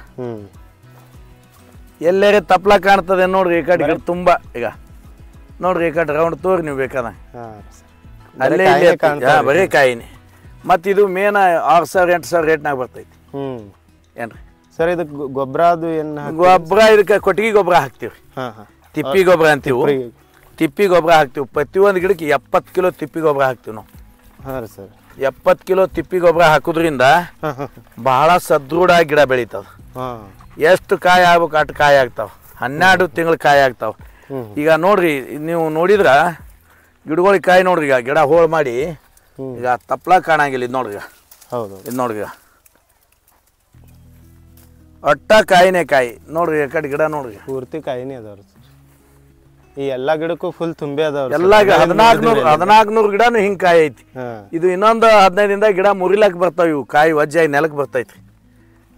ಎಲ್ಲರೇ ತಪ್ಲ ಕಾಣ್ತದೆ ನೋಡ್ರಿ ಈ ಕಡೆ ತುಂಬಾ ಈಗ ನೋಡ್ರಿ ಈ ಕಡೆ ರೌಂಡ್ ತೋರಿ ನೀವು ಬೇಕಾದ ಅಲ್ಲೇ ಬರೀ ಕಾಯಿನಿ ಮತ್ತು ಇದು ಮೇನ 6,000 8,000 ರೇಟ್ನಾಗ ಬರ್ತೈತಿ ಏನ್ರಿ ಸರ್ ಇದಕ್ಕೆ ಗೊಬ್ಬರ ಅದು ಏನು ಗೊಬ್ಬರ ಇದಕ್ಕೆ ಕೊಟ್ಟಿಗೆ ಗೊಬ್ಬರ ಹಾಕ್ತಿವಿ ತಿಪ್ಪಿ ಗೊಬ್ಬರ ಅಂತೀವಿ ತಿಪ್ಪಿ ಗೊಬ್ಬರ ಹಾಕ್ತಿವಿ ಪ್ರತಿಯೊಂದು ಗಿಡಕ್ಕೆ 70 ಕಿಲೋ ತಿಪ್ಪಿ ಗೊಬ್ಬರ ಹಾಕ್ತಿವಿ ನಾವು ಹಾಂ ರೀ ಸರ್ 70 ಕಿಲೋ ತಿಪ್ಪಿ ಗೊಬ್ಬರ ಹಾಕೋದ್ರಿಂದ ಬಹಳ ಸದೃಢ ಗಿಡ ಬೆಳೀತದ ಎಷ್ಟು ಕಾಯಿ ಆಗ್ಬೇಕು ಅಷ್ಟು ಕಾಯಿ ಆಗ್ತಾವ 12 ತಿಂಗಳ ಕಾಯಿ ಆಗ್ತಾವ ಈಗ ನೋಡ್ರಿ ನೀವು ನೋಡಿದ್ರ ಗಿಡಗಳಿಗೆ ಕಾಯಿ ನೋಡ್ರಿ ಈಗ ಗಿಡ ಹೋಳು ಮಾಡಿ ಈಗ ತಪ್ಲ ಕಾಣಂಗಿಲ್ಲ ಇದು ನೋಡ್ರಿ ಹೌದು ಇದು ನೋಡ್ರಿ ಒಟ್ಟ ಕಾಯಿನೇ ಕಾಯಿ ನೋಡ್ರಿ ಈ ಕಡೆ ಗಿಡ ನೋಡ್ರಿ ಪೂರ್ತಿ ಕಾಯಿನೇ ಅದಾವ್ರಿ ಈ ಎಲ್ಲಾ ಗಿಡಕ್ಕೂ ಫುಲ್ ತುಂಬೆ ಅದಾವ್ರಿ ಎಲ್ಲ 1400 ಗಿಡನು ಹಿಂಗ್ ಕಾಯಿ ಐತಿ ಇದು ಇನ್ನೊಂದು 15 ದಿನದಾಗ ಗಿಡ ಮುರಿಲಕ್ ಬರ್ತಾವ ಇವು ಕಾಯಿ ವಜ್ಜಾಗಿ ನೆಲಕ್ ಬರ್ತೈತಿ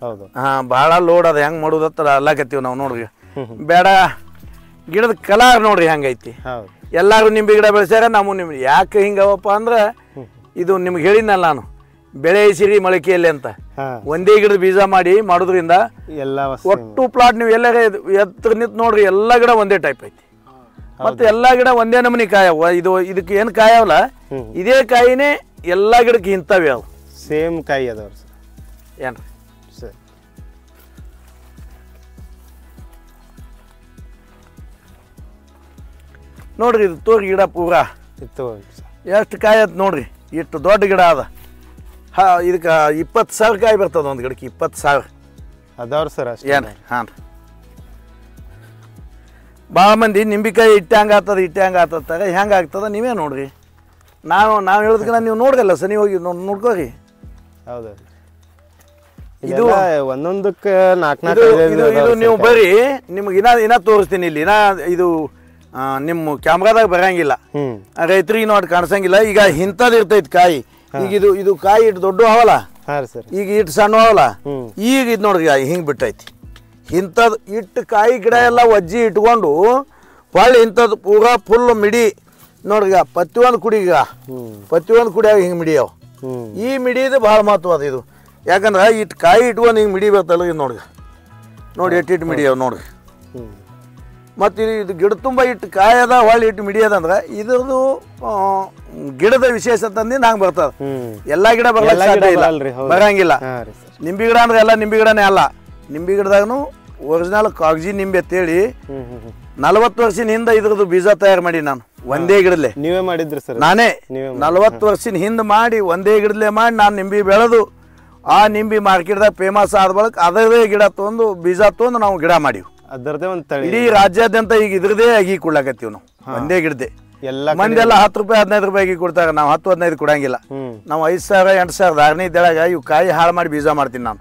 ಹೌದು ಭಾಳ ಲೋಡ್ ಅದ ಹೆಂಗ್ ಮಾಡೋದತ್ತ ಅಲ್ಲಾಕತ್ತೀವಿ ನಾವು ನೋಡ್ರಿ ಬೇಡ ಗಿಡದ ಕಲರ್ ನೋಡ್ರಿ ಹೆಂಗೈತಿ ಎಲ್ಲಾರು ನಿಂಬೆ ಗಿಡ ಬೆಳೆಸ್ಯಾರ ನಾವು ನಿಂಬೆ ಯಾಕೆ ಹಿಂಗವಪ್ಪ ಅಂದ್ರೆ ಇದು ನಿಮ್ಗೆ ಹೇಳಿನಲ್ಲ ನಾನು ಬೆಳೆ ಸಿರಿ ಮೊಳಕೆಯಲ್ಲಿ ಅಂತ ಒಂದೇ ಗಿಡದ ಬೀಜ ಮಾಡಿ ಮಾಡೋದ್ರಿಂದ ಎಲ್ಲ ಒಟ್ಟು ಪ್ಲಾಟ್ ನೀವು ಎಲ್ಲಾರ ಎತ್ತರ ನಿಂತು ನೋಡ್ರಿ ಎಲ್ಲಾ ಗಿಡ ಒಂದೇ ಟೈಪ್ ಐತಿ ಮತ್ತೆ ಎಲ್ಲಾ ಗಿಡ ಒಂದೇ ನಮೂನಿ ಕಾಯವ ಇದು ಇದಕ್ಕೆ ಏನು ಕಾಯವಲ್ಲ ಇದೇ ಕಾಯಿನೇ ಎಲ್ಲಾ ಗಿಡಕ್ಕೆ ಇಂಥವೇ ಅವು ಸೇಮ್ ಕಾಯಿ ಅದಾವ್ರಿ ಏನ್ರಿ ಸರ್ ನೋಡ್ರಿ ಇದು ತೋರಿ ಗಿಡ ಪೂರಾ ಇತ್ತು ಎಷ್ಟು ಕಾಯಿ ಅದ ನೋಡ್ರಿ ಇಷ್ಟು ದೊಡ್ಡ ಗಿಡ ಅದ ಇದಕ್ಕೆ 20,000 ಕಾಯಿ ಬರ್ತದ ಒಂದು ಗಿಡಕ್ಕೆ 20,000 ಅದಾವ್ರಿ ಸರ್ ಅಷ್ಟೇ ಏನ್ರಿ ಹಾಂ ರೀ ಭಾಳ ಮಂದಿ ನಿಂಬಿಕಾಯಿ ಇಟ್ಟಂಗೆ ಆತದ ಹೆಂಗೆ ಆಗ್ತದ ನೀವೇ ನೋಡ್ರಿ ನಾವು ಹೇಳೋದಕ್ಕೆ ನೀವು ನೋಡ್ರಲ್ಲ ಸರ್ ನೀವು ಹೋಗಿ ನೋಡ್ಕೋರಿ ಹೌದು ಇದು ಒಂದೊಂದಕ್ಕೆ 4 ಇದು ನೀವು ಬರ್ರಿ ನಿಮ್ಗೆ ಇನ್ನ ತೋರಿಸ್ತೀನಿ ಇಲ್ಲಿ ಇದು ನಿಮ್ಮ ಕ್ಯಾಮ್ರಾದಾಗ ಬರಂಗಿಲ್ಲ ರೈತರಿಗೆ ನೋಡಿ ಕಾಣಿಸಂಗಿಲ್ಲ ಈಗ ಇಂಥದ್ದು ಇರ್ತೈತಿ ಕಾಯಿ ಈಗ ಇದು ಕಾಯಿ ಇಟ್ಟು ದೊಡ್ಡ ಅವಲ್ಲ ಈಗ ಇಟ್ಟು ಸಣ್ಣ ಅವಲ್ಲ ಈಗ ಇದು ನೋಡ್ರಿ ಹಿಂಗೆ ಬಿಟ್ಟೈತಿ ಇಂಥದ್ದು ಇಟ್ಟು ಕಾಯಿ ಗಿಡ ಎಲ್ಲ ಒಜ್ಜಿ ಇಟ್ಕೊಂಡು ಹೊಳ್ಳಿ ಇಂಥದ್ದು ಪೂರಾ ಫುಲ್ ಮಿಡಿ ನೋಡ್ರಿ ಪ್ರತಿಯೊಂದು ಕುಡಿಯಾಗ ಹಿಂಗೆ ಮಿಡಿಯವ ಈ ಮಿಡಿದು ಭಾಳ ಮಹತ್ವ ಅದ ಇದು ಯಾಕಂದ್ರೆ ಇಟ್ಟು ಕಾಯಿ ಇಟ್ಕೊಂಡು ಹಿಂಗೆ ಮಿಡಿ ಬರ್ತಲ್ಲ ಇದು ನೋಡ್ರಿ ನೋಡಿ ಎಟ್ಟಿಟ್ಟು ಮಿಡಿಯವ ನೋಡ್ರಿ ಮತ್ತು ಇದು ಗಿಡ ತುಂಬ ಇಟ್ಟು ಕಾಯಿ ಅದ ಹೊಳ್ಳಿ ಇಟ್ಟು ಮಿಡಿ ಅದ ಅಂದ್ರೆ ಇದ್ರದ್ದು ಗಿಡದ ವಿಶೇಷ ತಂದಿಂದ ಹಂಗೆ ಬರ್ತದ ಎಲ್ಲ ಗಿಡ ಬರಂಗಿಲ್ಲ ನಿಂಬೆ ಗಿಡ ಅಂದ್ರೆ ಎಲ್ಲ ನಿಂಬೆ ಗಿಡನೇ ಅಲ್ಲ ನಿಂಬೆ ಗಿಡದಾಗೂ ಒರಿಜಿನಲ್ ಕಾಗಜಿ ನಿಂಬೆ ಅಂತೇಳಿ 40 ವರ್ಷದ ಹಿಂದೆ ಇದ್ರದ್ದು ಬೀಜ ತಯಾರು ಮಾಡಿ ನಾನು ಒಂದೇ ಗಿಡಲೆ ನೀವೇ ಮಾಡಿದ್ರಿ ಸರ್ ನಾನೇ 40 ವರ್ಷದ ಹಿಂದೆ ಮಾಡಿ ಒಂದೇ ಗಿಡಲೆ ಮಾಡಿ ನಾನು ನಿಂಬೆ ಬೆಳೆದು ಆ ನಿಂಬೆ ಮಾರ್ಕೆಟ್ದಾಗ ಫೇಮಸ್ ಆದ ಬಳಿಕ ಅದರದೇ ಗಿಡ ತೊಗೊಂಡು ಬೀಜ ತೊಗೊಂಡು ನಾವು ಗಿಡ ಮಾಡಿವಿ ಅದರದೇ ಒಂದು ತಳಿ ಇಡೀ ರಾಜ್ಯಾದ್ಯಂತ ಈಗ ಇದ್ರದೇ ಅಗಿ ಕೊಡ್ಲಾಕತ್ತೀವಿ ನಾವು ಒಂದೇ ಗಿಡದೆ ಮಂದಿ ಎಲ್ಲ 10 ರೂಪಾಯಿ 15 ರೂಪಾಯಿ ಅಗಿ ಕೊಡ್ತಾರೆ ನಾವು 10-15 ಕೊಡಂಗಿಲ್ಲ ನಾವು 5,000 8,000 ಆರನೇ ಇದ್ದಳಾಗ ಇವು ಕಾಯಿ ಹಾಳು ಮಾಡಿ ಬೀಜ ಮಾಡ್ತೀನಿ ನಾನು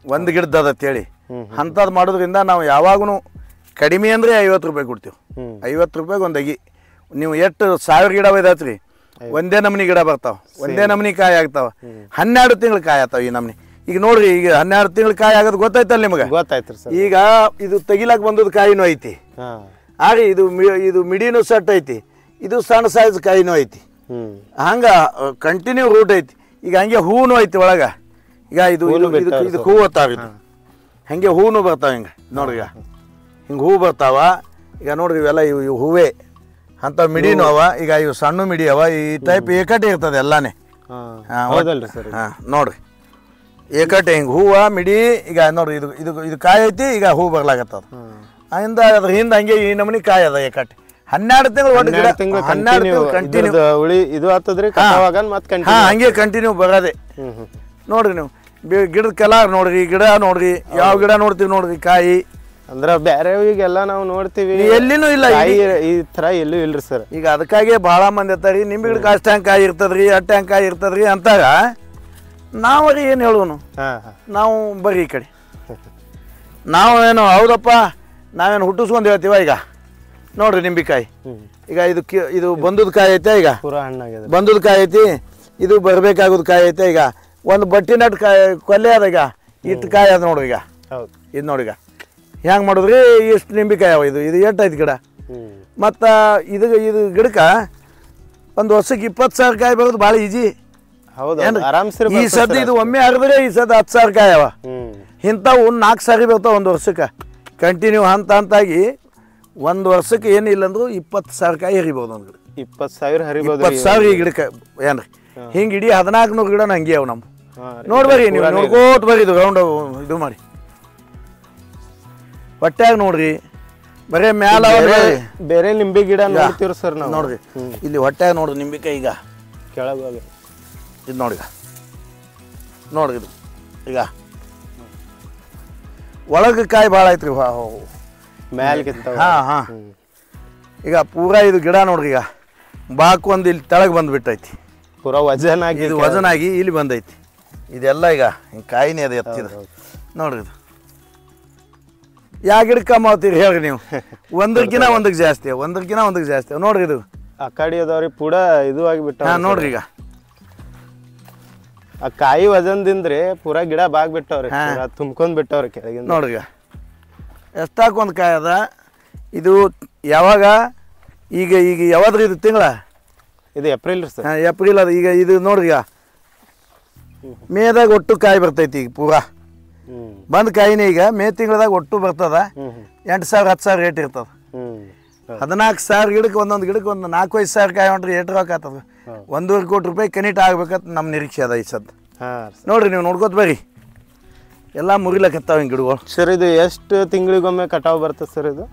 ಒಂದು ಗಿಡದ ಅಂತೇಳಿ ಅಂಥದ್ದು ಮಾಡೋದ್ರಿಂದ ನಾವು ಯಾವಾಗೂ ಕಡಿಮೆ ಅಂದರೆ 50 ರೂಪಾಯಿ ಕೊಡ್ತೀವಿ 50 ರೂಪಾಯಿಗೆ ಒಂದು ಅಗಿ ನೀವು ಎಷ್ಟು 1000 ಗಿಡ ಒಯ್ದಾತ್ರಿ ಒಂದೇ ನಮೂನಿ ಗಿಡ ಬರ್ತಾವ ಒಂದೇ ನಮೂನಿ ಕಾಯಿ ಆಗ್ತಾವ 12 ತಿಂಗಳು ಕಾಯಿ ಆಗ್ತಾವ ಈ ನಮೂನಿ ಈಗ ನೋಡ್ರಿ ಈಗ 12 ತಿಂಗಳು ಕಾಯಿ ಆಗೋದು ಗೊತ್ತಾಯ್ತಲ್ಲ ನಿಮಗೆ ಗೊತ್ತಾಯ್ತು ಸರ್ ಈಗ ಇದು ತೆಗಿಲಾಕ ಬಂದದ ಕಾಯಿನೂ ಐತಿ ಆಗ ಇದು ಮಿಡಿನೂ ಸೆಟ್ ಐತಿ ಇದು ಸಣ್ಣ ಸೈಜ್ ಕಾಯಿನೂ ಐತಿ ಹಂಗ ಕಂಟಿನ್ಯೂ ರೂಟ್ ಐತಿ ಈಗ ಹಂಗೆ ಹೂನು ಐತಿ ಒಳಗ ಈಗ ಇದು ಹೂ ಬರ್ತಾವ ಹಂಗೆ ಹೂನು ಬರ್ತಾವ ಹಿಂಗೆ ನೋಡ್ರಿ ಈಗ ಹಿಂಗೆ ಹೂ ಬರ್ತಾವ ಈಗ ನೋಡ್ರಿ ಇವೆಲ್ಲ ಇವು ಹೂವೇ ಅಂತ ಮಿಡಿನೂ ಅವ ಈಗ ಇವು ಸಣ್ಣ ಮಿಡಿ ಅವ ಈ ಟೈಪ್ ಏಕಟ್ಟೆ ಇರ್ತದೆ ಎಲ್ಲಾನೇ ನೋಡ್ರಿ ಏಕಟ್ಟೆ ಹಿಂಗೆ ಹೂವ ಮಿಡಿ ಈಗ ನೋಡ್ರಿ ಇದು ಕಾಯಿ ಐತಿ ಈಗ ಹೂ ಬರ್ಲಾಗತ್ತದ ಹಿಂದ ಅದ್ರ ಹಿಂದೆ ಹಂಗೆ ಈ ನಮೂನಿ ಕಾಯಿ ಅದ ಏಕಟ್ಟೆ 12 ತಿಂಗಳು ಒಟ್ಟು ಗಿಡ 12 ತಿಂಗಳು ಕಂಟಿನ್ಯೂ ಹಂಗೆ ಕಂಟಿನ್ಯೂ ಬರೋದೆ ನೋಡ್ರಿ ನೀವು ಗಿಡದ ಕಲರ್ ನೋಡ್ರಿ ಗಿಡ ನೋಡ್ರಿ ಯಾವ ಗಿಡ ನೋಡ್ತೀವಿ ನೋಡ್ರಿ ಕಾಯಿ ಅಂದ್ರ ಬೇರೆ ಈಗೆಲ್ಲ ನಾವು ನೋಡ್ತೀವಿ ಎಲ್ಲಿನೂ ಇಲ್ಲ ಈ ತರ ಎಲ್ಲೂ ಇಲ್ರಿ ಸರ್ ಈಗ ಅದಕ್ಕಾಗಿ ಭಾಳ ಮಂದಿ ಇರ್ತಾರಿ ನಿಂಬೆ ಗಿಡಕ್ಕೆ ಅಷ್ಟು ಹ್ಯಾಂಗ್ ಕಾಯಿ ಇರ್ತದ್ರಿ ಅಟ್ಟು ಹ್ಯಾಂಗ್ ಕಾಯಿ ಇರ್ತದ್ರಿ ಅಂತಾಗ ನಾವ್ರಿ ಏನು ಹೇಳೋನು ನಾವು ಬರ್ರಿ ಈ ಕಡೆ ನಾವು ಏನು ಹೌದಪ್ಪ ನಾವೇನು ಹುಟ್ಟಿಸ್ಕೊಂಡು ಹೇಳ್ತೀವ ಈಗ ನೋಡ್ರಿ ನಿಂಬಿಕಾಯಿ ಹ್ಮ್ ಈಗ ಇದು ಬಂದದ ಕಾಯಿ ಐತೆ ಈಗ ಪೂರಾ ಹಣ್ಣಾಗಿದೆ ಬಂದದ ಕಾಯಿ ಐತಿ ಇದು ಬರ್ಬೇಕಾಗೋದು ಕಾಯಿ ಐತೆ ಈಗ ಒಂದು ಬಟ್ಟಿ ನಟ್ ಕಾಯಿ ಕೊಲ್ಲೆ ಅದ ಈಗ ಇಟ್ಟು ಕಾಯಿ ಅದ ನೋಡ್ರಿ ಈಗ ಹೌದು ಇದು ನೋಡಿ ಈಗ ಹೆಂಗೆ ಮಾಡಿದ್ರಿ ಇಷ್ಟು ನಿಂಬಿಕಾಯಿ ಅವ ಇದು ಎಷ್ಟೈತಿ ಗಿಡ ಹ್ಮ್ ಮತ್ತು ಇದು ಗಿಡಕ್ಕೆ ಒಂದು ವರ್ಷಕ್ಕೆ 20,000 ಕಾಯಿ ಬರೋದು ಭಾಳ ಈಜಿ ಹೌದು ಆರಾಮ್ಸೆ ಈ ಸದ್ದು ಇದು ಒಮ್ಮೆ ಹರಿದ್ರೆ ಈ ಸದ್ದು 10,000 ಕಾಯಿ ಅವ ಹ್ಮ್ ಇಂಥವು 4 ಸಾರಿ ಬರ್ತಾವ ಒಂದು ವರ್ಷಕ್ಕೆ ಕಂಟಿನ್ಯೂ ಹಂತಾಗಿ ಒಂದು ವರ್ಷಕ್ಕೆ ಏನಿಲ್ಲ ಅಂದ್ರು 20,000 ಕಾಯಿ ಹರಿಬೋದು ಒಂದು ಗಿಡ 20,000 ಹರಿಬೋದು 20,000 ಈ ಗಿಡಕ್ಕೆ ಏನ್ರಿ ಹಿಂಗೆ ಇಡೀ 1400 ಗಿಡ ಹಂಗೆ ಅವು ನಮ್ಮ ನೋಡ್ಬರ್ರಿ ನೀವು ನೋಡ್ಕೋತ ಬರ್ರಿ ಇದು ರೌಂಡ್ ಇದು ಮಾಡಿ ಹೊಟ್ಯಾಗ ನೋಡ್ರಿ ಬರೇ ಮ್ಯಾಲ ಬೇರೆ ನಿಂಬೆ ಗಿಡ ನೋಡ್ತೀವಿ ಸರ್ ನಾವು ನೋಡ್ರಿ ಇಲ್ಲಿ ಹೊಟ್ಯಾಗ ನೋಡ್ರಿ ನಿಂಬಿಕಾಯಿ ಈಗ ಕೆಳಗೆ ಇದು ನೋಡಿ ನೋಡ್ರಿ ಇದು ಈಗ ಒಳಗೆ ಕಾಯಿ ಭಾಳ ಐತ್ರಿ ಮ್ಯಾಲ್ಗಿಂತ ಹಾಂ ಈಗ ಪೂರಾ ಇದು ಗಿಡ ನೋಡ್ರಿ ಈಗ ಬಾಕು ಒಂದು ಇಲ್ಲಿ ತೆಳಗೆ ಬಂದ್ಬಿಟ್ಟೈತಿ ಪೂರಾ ವಜನ್ ಆಗಿ ಇದು ವಜನ್ ಆಗಿ ಇಲ್ಲಿ ಬಂದೈತಿ ಇದೆಲ್ಲ ಈಗ ಹಿಂಗೆ ಕಾಯಿನೇ ಅದು ಎತ್ತಿದ ನೋಡ್ರಿ ಇದು ಯಾ ಗಿಡಕ್ಕೆ ಕಮ್ಮಿ ಆಗ್ತೀರಿ ಹೇಳ್ರಿ ನೀವು ಒಂದಕ್ಕಿಂತ ಒಂದಕ್ಕೆ ಜಾಸ್ತಿ ನೋಡ್ರಿ ಇದು ಆ ಕಡೆ ಅದಾವ್ರಿ ಪೂರಾ ಇದು ಆಗಿಬಿಟ್ಟ ಹಾಂ ನೋಡ್ರಿ ಈಗ ಆ ಕಾಯಿ ವಜನ್ದಿಂದ್ರೆ ಪೂರಾ ಗಿಡ ಬಾಗ್ಬಿಟ್ಟವ್ರಿ ತುಂಬ್ಕೊಂಡ್ ಬಿಟ್ಟವ್ರಿ ಕೆಳಗಿಂದ ನೋಡ್ರಿ ಈಗ ಎಷ್ಟಾಕೊಂದು ಕಾಯಿ ಅದ ಇದು ಯಾವಾಗ ಈಗ ಯಾವಾದ್ರಿ ಇದು ತಿಂಗಳ ಇದು ಏಪ್ರಿಲ್ ರೀ ಸರ್ ಏಪ್ರಿಲ್ ಅದು ಈಗ ಇದು ನೋಡ್ರಿ ಈಗ ಮೇದಾಗ ಒಟ್ಟು ಕಾಯಿ ಬರ್ತೈತಿ ಈಗ ಪೂರಾ ಬಂದ್ ಕಾಯಿನೇ ಈಗ ಮೇ ತಿಂಗಳದಾಗ ಒಟ್ಟು ಬರ್ತದ 8,000 10,000 ರೇಟ್ ಇರ್ತದ 14,000 ಗಿಡಕ್ಕೆ ಒಂದೊಂದು ಗಿಡಕ್ಕೆ ಒಂದು 4-5 ಸಾವಿರ ಕಾಯಿ ಹೊಂಟ್ರಿ ಏಟ್ ರೊಕ್ಕ ಆಗ್ತದ 1.5 ಕೋಟಿ ರೂಪಾಯಿ ಕನಿಟ್ ಆಗ್ಬೇಕಂತ ನಮ್ಮ ನಿರೀಕ್ಷೆ ಅದ ಈ ಸದ್ ನೋಡ್ರಿ ನೀವು ನೋಡ್ಕೋತ ಬರ್ರಿ ಎಲ್ಲ ಮುರಿಲಕತ್ತಾವ ಹಿಂಗೆ ಗಿಡಗಳು ಸರ್ ಇದು ಎಷ್ಟು ತಿಂಗಳಿಗೊಮ್ಮೆ ಕಟಾವು ಬರ್ತದೆ ಸರ್ ಇದು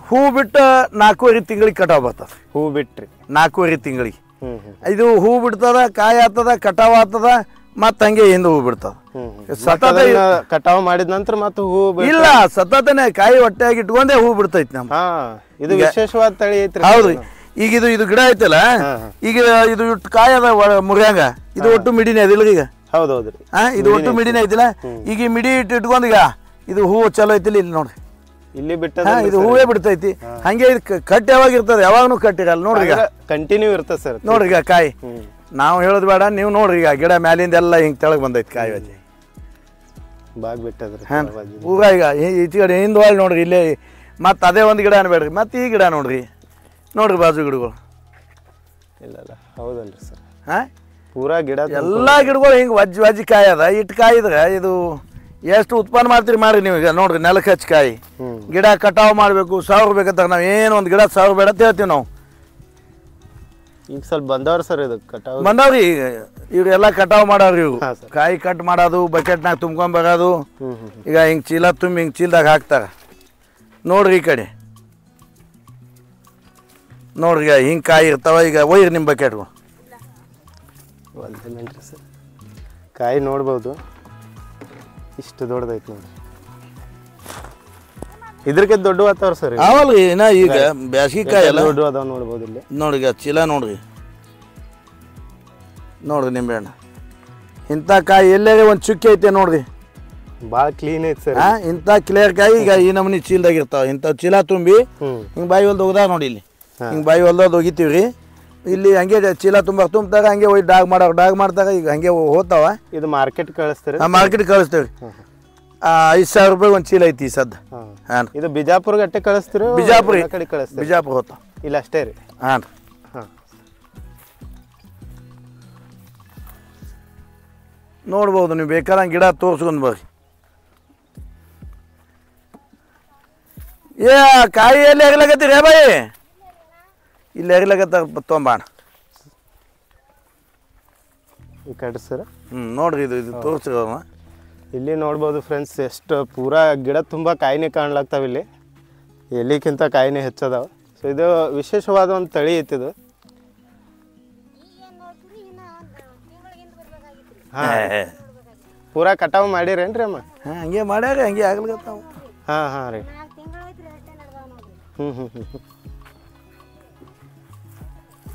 ಹೂ ಬಿಟ್ಟು 4.5 ತಿಂಗಳಿಗೆ ಕಟಾವು ಬರ್ತದೆ ಹೂ ಬಿಟ್ರಿ 4.5 ತಿಂಗಳಿಗೆ ಇದು ಹೂ ಬಿಡ್ತದ ಕಾಯಿ ಆಗ್ತದ ಕಟಾವು ಆಗ್ತದ ಮತ್ತು ಹಂಗೆ ಹಿಂದೆ ಹೂ ಬಿಡ್ತದ ಸತತ ಕಟಾವು ಮಾಡಿದ ನಂತರ ಮತ್ತೆ ಹೂ ಇಲ್ಲ ಸತತನೇ ಕಾಯಿ ಹೊಟ್ಟೆಯಾಗಿ ಇಟ್ಕೊಂಡೇ ಹೂ ಬಿಡ್ತೈತಿ ನಮ್ಮ ಇದು ವಿಶೇಷವಾದ ತಳಿ ಐತ್ರಿ ಹೌದ್ರಿ ಈಗ ಇದು ಗಿಡ ಐತಲ್ಲ ಈಗ ಇದು ಇಟ್ಟು ಕಾಯಿ ಅದ ಮುರಿಯಂಗ ಇದು ಒಟ್ಟು ಮಿಡಿನೇ ಅದಿಲ್ಲ ಈಗ ಹೌದೌದ್ರಿ ಇದು ಒಟ್ಟು ಮಿಡಿನೇ ಐತಿಲ್ಲ ಈಗ ಈ ಮಿಡಿ ಇಟ್ಕೊಂಡ್ ಈಗ ಇದು ಹೂವು ಚಲೋ ಐತಿಲ್ಲ ಇಲ್ಲಿ ನೋಡ್ರಿ ಇಲ್ಲಿ ಬಿಟ್ಟ ಇದು ಹೂವೇ ಬಿಡ್ತೈತಿ ಹಂಗೆ ಇದು ಕಟ್ ಯಾವಾಗ ಇರ್ತದೆ ಯಾವಾಗನು ಕಟ್ಟಿರಲ್ಲ ನೋಡ್ರಿ ಈಗ ಕಂಟಿನ್ಯೂ ಇರ್ತದೆ ಸರ್ ನೋಡ್ರಿ ಈಗ ಕಾಯಿ ನಾವು ಹೇಳೋದು ಬೇಡ ನೀವು ನೋಡ್ರಿ ಈಗ ಗಿಡ ಮ್ಯಾಲಿಂದ ಎಲ್ಲ ಹಿಂಗೆ ತೆಳಗ್ ಬಂದೈತಿ ಕಾಯಿ ವಜ್ಜಿ ಬಾಗ್ ಬಿಟ್ಟದ್ರಿ ಪೂರ ಈಗ ಈಚೆ ಕಡೆ ಹಿಂದ್ವಾಳಿ ನೋಡ್ರಿ ಇಲ್ಲೇ ಮತ್ತೆ ಅದೇ ಒಂದು ಗಿಡ ಅನ್ಬೇಡ್ರಿ ಮತ್ತೆ ಈ ಗಿಡ ನೋಡ್ರಿ ಬಾಜು ಗಿಡಗಳು ಇಲ್ಲ ಹೌದಲ್ರಿ ಸರ್ ಹಾಂ ಪೂರಾ ಗಿಡ ಎಲ್ಲ ಗಿಡಗಳು ಹಿಂಗೆ ವಜ್ಜಿ ಕಾಯಿ ಅದ ಇಟ್ಟು ಕಾಯಿ ಇದ್ರೆ ಇದು ಎಷ್ಟು ಉತ್ಪನ್ನ ಮಾಡ್ತೀರಿ ಮಾಡ್ರಿ ನೀವು ಈಗ ನೋಡ್ರಿ ನೆಲಕ್ಕೆ ಹಚ್ಚಿ ಕಾಯಿ ಗಿಡ ಕಟಾವು ಮಾಡಬೇಕು 1000 ಬೇಕಂತ ನಾವು ಏನು ಒಂದು ಗಿಡ 1000 ಬೇಡ ಅಂತ ಹೇಳ್ತೀವಿ ನಾವು ಈಗ ಸ್ವಲ್ಪ ಬಂದವ್ರಿ ಸರ್ ಇದು ಕಟಾವು ಬಂದವ್ರಿ ಇವ್ರೆಲ್ಲ ಕಟಾವು ಮಾಡವ್ರಿ ಇವ್ರು ಕಾಯಿ ಕಟ್ ಮಾಡೋದು ಬಕೆಟ್ನಾಗ ತುಂಬ್ಕೊಂಡ್ ಬರೋದು ಈಗ ಹಿಂಗೆ ಚೀಲ ತುಂಬಿ ಹಿಂಗೆ ಚೀಲದಾಗ ಹಾಕ್ತಾರ ನೋಡ್ರಿ ಈ ಕಡೆ ನೋಡ್ರಿ ಈಗ ಹಿಂಗೆ ಕಾಯಿ ಇರ್ತಾವ ಈಗ ಒಯ್ರಿ ನಿಮ್ಮ ಬಕೆಟ್ಗಳು ಒಂದು ಮಿನಿಟ್ ಸರ್ ಕಾಯಿ ನೋಡ್ಬೋದು ಇಷ್ಟು ದೊಡ್ಡದೈತಿ ನೋಡ್ರಿ ಇದ್ರಕ್ಕೆ ದೊಡ್ಡ ಆತಾವ್ರಿ ಸರ್ ಅವಲ್ರಿ ಇನ್ನ ಈಗ ಬ್ಯಾಸಿಗೆ ಕಾಯಿ ಎಲ್ಲ ದೊಡ್ಡ ಅದಾವ ನೋಡ್ಬೋದು ಇಲ್ಲಿ ನೋಡ್ರಿ ಈಗ ಚೀಲ ನೋಡ್ರಿ ನಿಂಬೆ ಹಣ್ಣು ಇಂಥ ಕಾಯಿ ಎಲ್ಲೇ ಒಂದು ಚುಕ್ಕಿ ಐತೆ ನೋಡ್ರಿ ಭಾಳ ಕ್ಲೀನ್ ಐತಿ ಸರ್ ಇಂಥ ಕ್ಲಿಯರ್ ಕಾಯಿ ಈಗ ಈ ನಮೂನಿ ಚೀಲದಾಗ ಇರ್ತಾವ ಇಂಥ ಚೀಲ ತುಂಬಿ ಹಿಂಗೆ ಬಾಯಿ ಹೊಲ್ದು ಹೋಗ್ದಾಗ ನೋಡಿ ಇಲ್ಲಿ ಹಿಂಗೆ ಬಾಯಿ ಹೊಲ್ದೋದು ಹೋಗಿತೀವ್ರಿ ಇಲ್ಲಿ ಹಂಗೆ ಚೀಲ ತುಂಬ್ತಾಗ ಹಂಗೆ ಹೋಗಿ ಡಾಗ್ ಮಾಡ್ತಾಗ ಈಗ ಹಂಗೆ ಹೋಗ್ತಾವ ಇದು ಮಾರ್ಕೆಟ್ ಕಳಿಸ್ತೀರಿ ಮಾರ್ಕೆಟ್ ಕಳಿಸ್ತೇವ್ರಿ 5,000 ರೂಪಾಯಿ ಒಂದು ಚೀಲ ಐತಿ ಸದ್ ಹಾಂ ಇದು ಬಿಜಾಪುರ ಗಟ್ಟೆ ಕಳಿಸ್ತೀರಿ ಬಿಜಾಪುರ ಕಡೆ ಕಳಿಸ್ತೀರಿ ಬಿಜಾಪುರ ಹೋಗ್ತಾವ ಇಲ್ಲ ಅಷ್ಟೇ ರೀ ಹಾಂ ನೋಡ್ಬೋದು ನೀವು ಬೇಕಾದಂಗೆ ಗಿಡ ತೋರ್ಸ್ಕೊಂಡ್ ಬರ್ರಿ ಕಾಯಿ ಎಲ್ಲಿ ಎಗ್ಲಾಗತ್ತೀರಿ ಬಾಯಿ ಇಲ್ಲಿ ಎಗ್ಲಾಗತ್ತ ತೊಂಬಾಣ ಈ ಕಡೆ ಸರ್ ನೋಡ್ರಿ ಇದು ತೋರಿಸ್ರಿ ಇಲ್ಲಿ ನೋಡ್ಬೋದು ಫ್ರೆಂಡ್ಸ್ ಎಷ್ಟು ಪೂರಾ ಗಿಡ ತುಂಬ ಕಾಯಿನೇ ಕಾಣ್ಲಾಗ್ತಾವ ಇಲ್ಲಿ ಎಲ್ಲಿಕ್ಕಿಂತ ಕಾಯಿನೇ ಹೆಚ್ಚದಾವ ಸೊ ಇದು ವಿಶೇಷವಾದ ಒಂದು ತಳಿ ಐತಿ ಇದು ಪೂರಾ ಕಟಾವು ಮಾಡಿರೇನ್ರಿ ಅಮ್ಮ ಹಂಗೆ ಮಾಡ್ಯಾರ ಹಂಗೆ ಆಗ್ಲಿಕತ್ತಾವ ಹಾಂ ರೀ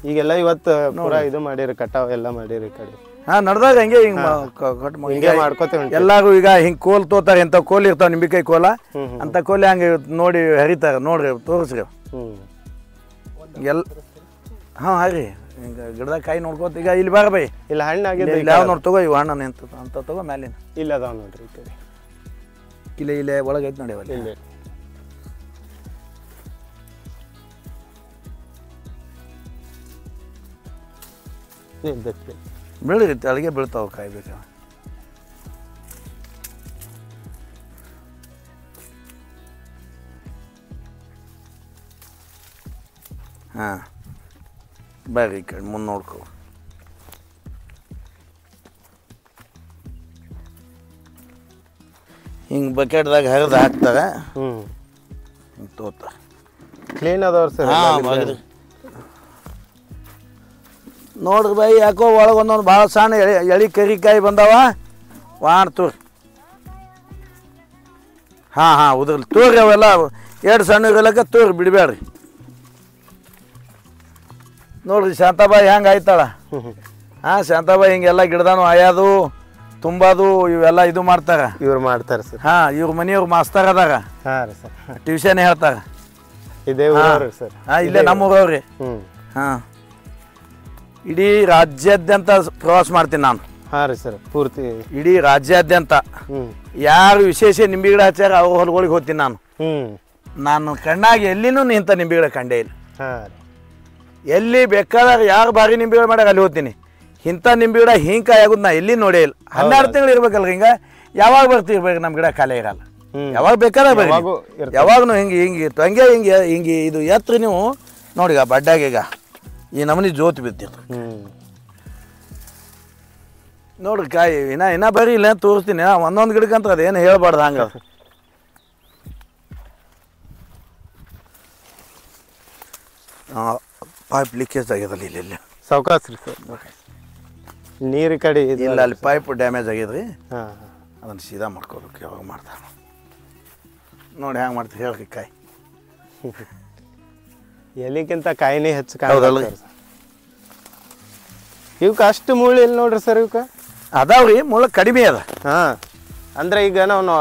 ಈಗೆಲ್ಲ ಇವತ್ತು ಪೂರಾ ಇದು ಮಾಡಿರಿ ಕಟಾವು ಎಲ್ಲ ಮಾಡಿರಿ ಈ ಕಡೆ ಹಾಂ ನಡೆದಾಗ ಹಂಗೆ ಹಿಂಗೆ ಮಾಡ್ಕೋತೇವೆ ಎಲ್ಲಾರು ಈಗ ಹಿಂಗೆ ಕೋಲ್ ತೋತಾರೆ ಇಂಥ ಕೋಲ್ ಇರ್ತಾವೆ ನಿಂಬಿಕಾಯಿ ಕೋಲ ಅಂತ ಕೋಲಿ ಹಂಗೆ ನೋಡಿ ಹರಿತಾರೆ ನೋಡ್ರಿ ತೋರಿಸ್ರಿ ಎಲ್ಲ ಹಾಂ ಹಾರಿ ಹಿಂಗೆ ಗಿಡದಾಗ ಕಾಯಿ ನೋಡ್ಕೋತ ಈಗ ಇಲ್ಲಿ ಬಾರ ಬೈ ಇಲ್ಲ ಹಣ್ಣಾಗಿದೆ ಯಾವ ನೋಡಿ ತಗೋ ಇವು ಹಣ್ಣು ನಿಂತ ಅಂತ ತಗೋ ಮ್ಯಾಲಿನ ಇಲ್ಲ ಅದಾವ ನೋಡ್ರಿ ಈ ಕಡೆ ಇಲ್ಲೇ ಇಲ್ಲೇ ಒಳಗೈತೆ ನೋಡಿ ಅವಲ್ಲಿ ಇಲ್ಲ ಬೀಳಿರಿ ಅಲ್ಲಿಗೆ ಬೀಳ್ತಾವೆ ಕಾಯಿ ಬೇಕಾ ಹಾಂ ಬರ್ರಿ ಈ ಕಡೆ ಮುಂದೆ ನೋಡ್ಕೊ ಹಿಂಗೆ ಬಕೆಟ್ದಾಗ ಹರಿದು ಹಾಕ್ತಾರೆ ಹಿಂಗೆ ತೋತಾರೆ ಕ್ಲೀನ್ ಅದಾವ್ರಿ ಸರ್ ಹಾಂ ನೋಡ್ರಿ ಬೈ ಯಾಕೋ ಒಳಗೆ ಒಂದೊಂದು ಭಾಳ ಸಣ್ಣ ಎಳಿ ಕರಿಕಾಯಿ ಬಂದಾವ ವಾಣ್ ತೋರಿ ಹಾಂ ಹಾಂ ಉದ್ರಲಿ ತೋರಿ ಅವೆಲ್ಲ ಎರಡು ಸಣ್ಣ ಇರಲಕ್ಕ ತೋರಿ ಬಿಡಬೇಡ್ರಿ ನೋಡ್ರಿ ಶಾಂತಾಬಾಯಿ ಹೆಂಗೆ ಆಯ್ತಾಳ ಹಾಂ ಶಾಂತಾಬಾಯಿ ಹಿಂಗೆಲ್ಲ ಗಿಡದಾನು ಆಯೋದು ತುಂಬೋದು ಇವೆಲ್ಲ ಇದು ಮಾಡ್ತಾರ ಇವ್ರು ಮಾಡ್ತಾರೆ ಸರ್ ಹಾಂ ಇವ್ರ ಮನೆಯವ್ರು ಮಾಸ್ತರ್ ಅದಾರ ಹಾಂ ರೀ ಸರ್ ಟ್ಯೂಷನ್ ಹೇಳ್ತಾರ ಇದೇ ಊರವ್ರಿ ಸರ್ ಹಾಂ ಇಲ್ಲೇ ನಮ್ಮೂರವ್ರಿ ಹಾಂ ಇಡೀ ರಾಜ್ಯಾದ್ಯಂತ ಪ್ರವಾಸ ಮಾಡ್ತೀನಿ ನಾನು ಹಾಂ ರೀ ಸರ್ ಪೂರ್ತಿ ಇಡೀ ರಾಜ್ಯಾದ್ಯಂತ ಯಾರು ವಿಶೇಷ ನಿಂಬೆ ಗಿಡ ಹಚ್ಚಾರ ಅವ್ರ ಹೊಲಗಳಿಗೆ ಹೋಗ್ತೀನಿ ನಾನು ಕಣ್ಣಾಗಿ ಎಲ್ಲಿನೂ ಇಂಥ ನಿಂಬೆ ಗಿಡ ಕಂಡೇ ಇಲ್ಲ ಹಾಂ ಎಲ್ಲಿ ಬೇಕಾದಾಗ ಯಾರು ಭಾರಿ ನಿಂಬೆ ಗಿಡ ಮಾಡ್ಯಾರ ಅಲ್ಲಿ ಹೋಗ್ತೀನಿ ಇಂಥ ನಿಂಬೆ ಗಿಡ ಹಿಂಕಾಯಿ ಆಗೋದು ನಾ ಎಲ್ಲಿ ನೋಡೇ ಇಲ್ಲ 12 ತಿಂಗಳು ಇರ್ಬೇಕಲ್ಲ ಹಿಂಗೆ ಯಾವಾಗ ಬರ್ತಿರ್ಬೇಕು ನಮ್ಮ ಗಿಡ ಖಾಲಿ ಇರಲ್ಲ ಯಾವಾಗ ಬೇಕಾದಾಗ ಬರ್ರಿ ಯಾವಾಗೂ ಹಿಂಗೆ ಇತ್ತು ಹಂಗೆ ಹಿಂಗೆ ಇದು ಎತ್ತರ ನೀವು ನೋಡಿ ಈಗ ಬಡ್ಡಾಗ ಈಗ ಈ ನಮೂನಿ ಜೋತ್ ಬಿದ್ದಿರ್ತದೆ ನೋಡ್ರಿ ಕಾಯಿ ಇನ್ನ ಬರೀ ಇಲ್ಲ ತೋರಿಸ್ತೀನಿ ಒಂದೊಂದು ಗಿಡಕ್ಕಂತ ಅದೇನು ಹೇಳ್ಬಾರ್ದು ಹಂಗೆ ಪೈಪ್ ಲೀಕೇಜ್ ಆಗ್ಯದಲ್ಲ ಇಲ್ಲ ಸಾವಕಾಶ ರೀ ಸರ್ ನೀರು ಕಡೆ ಇಲ್ಲ ಅಲ್ಲಿ ಪೈಪ್ ಡ್ಯಾಮೇಜ್ ಆಗ್ಯದ್ರಿ ಹಾಂ ಅದನ್ನು ಸೀದಾ ಮಾಡ್ಕೋಬೇಕು ಯಾವಾಗ ಮಾಡ್ತಾನೆ ನೋಡಿ ಹ್ಯಾಂಗೆ ಮಾಡ್ತೀವಿ ಹೇಳ್ರಿ ಕಾಯಿ ಎಲಿಗಿಂತ ಕಾಯಿನೇ ಹೆಚ್ಚು ಕಾಯಿ ಇವಕ್ಕೆ ಅಷ್ಟು ಮುಳ್ಳು ಇಲ್ಲ ನೋಡ್ರಿ ಸರ್ ಇವಕ್ಕೆ ಅದಾವ್ರಿ ಮುಳ್ಳು ಕಡಿಮೆ ಅದ ಹಾಂ ಅಂದ್ರೆ ಈಗ ನಾವು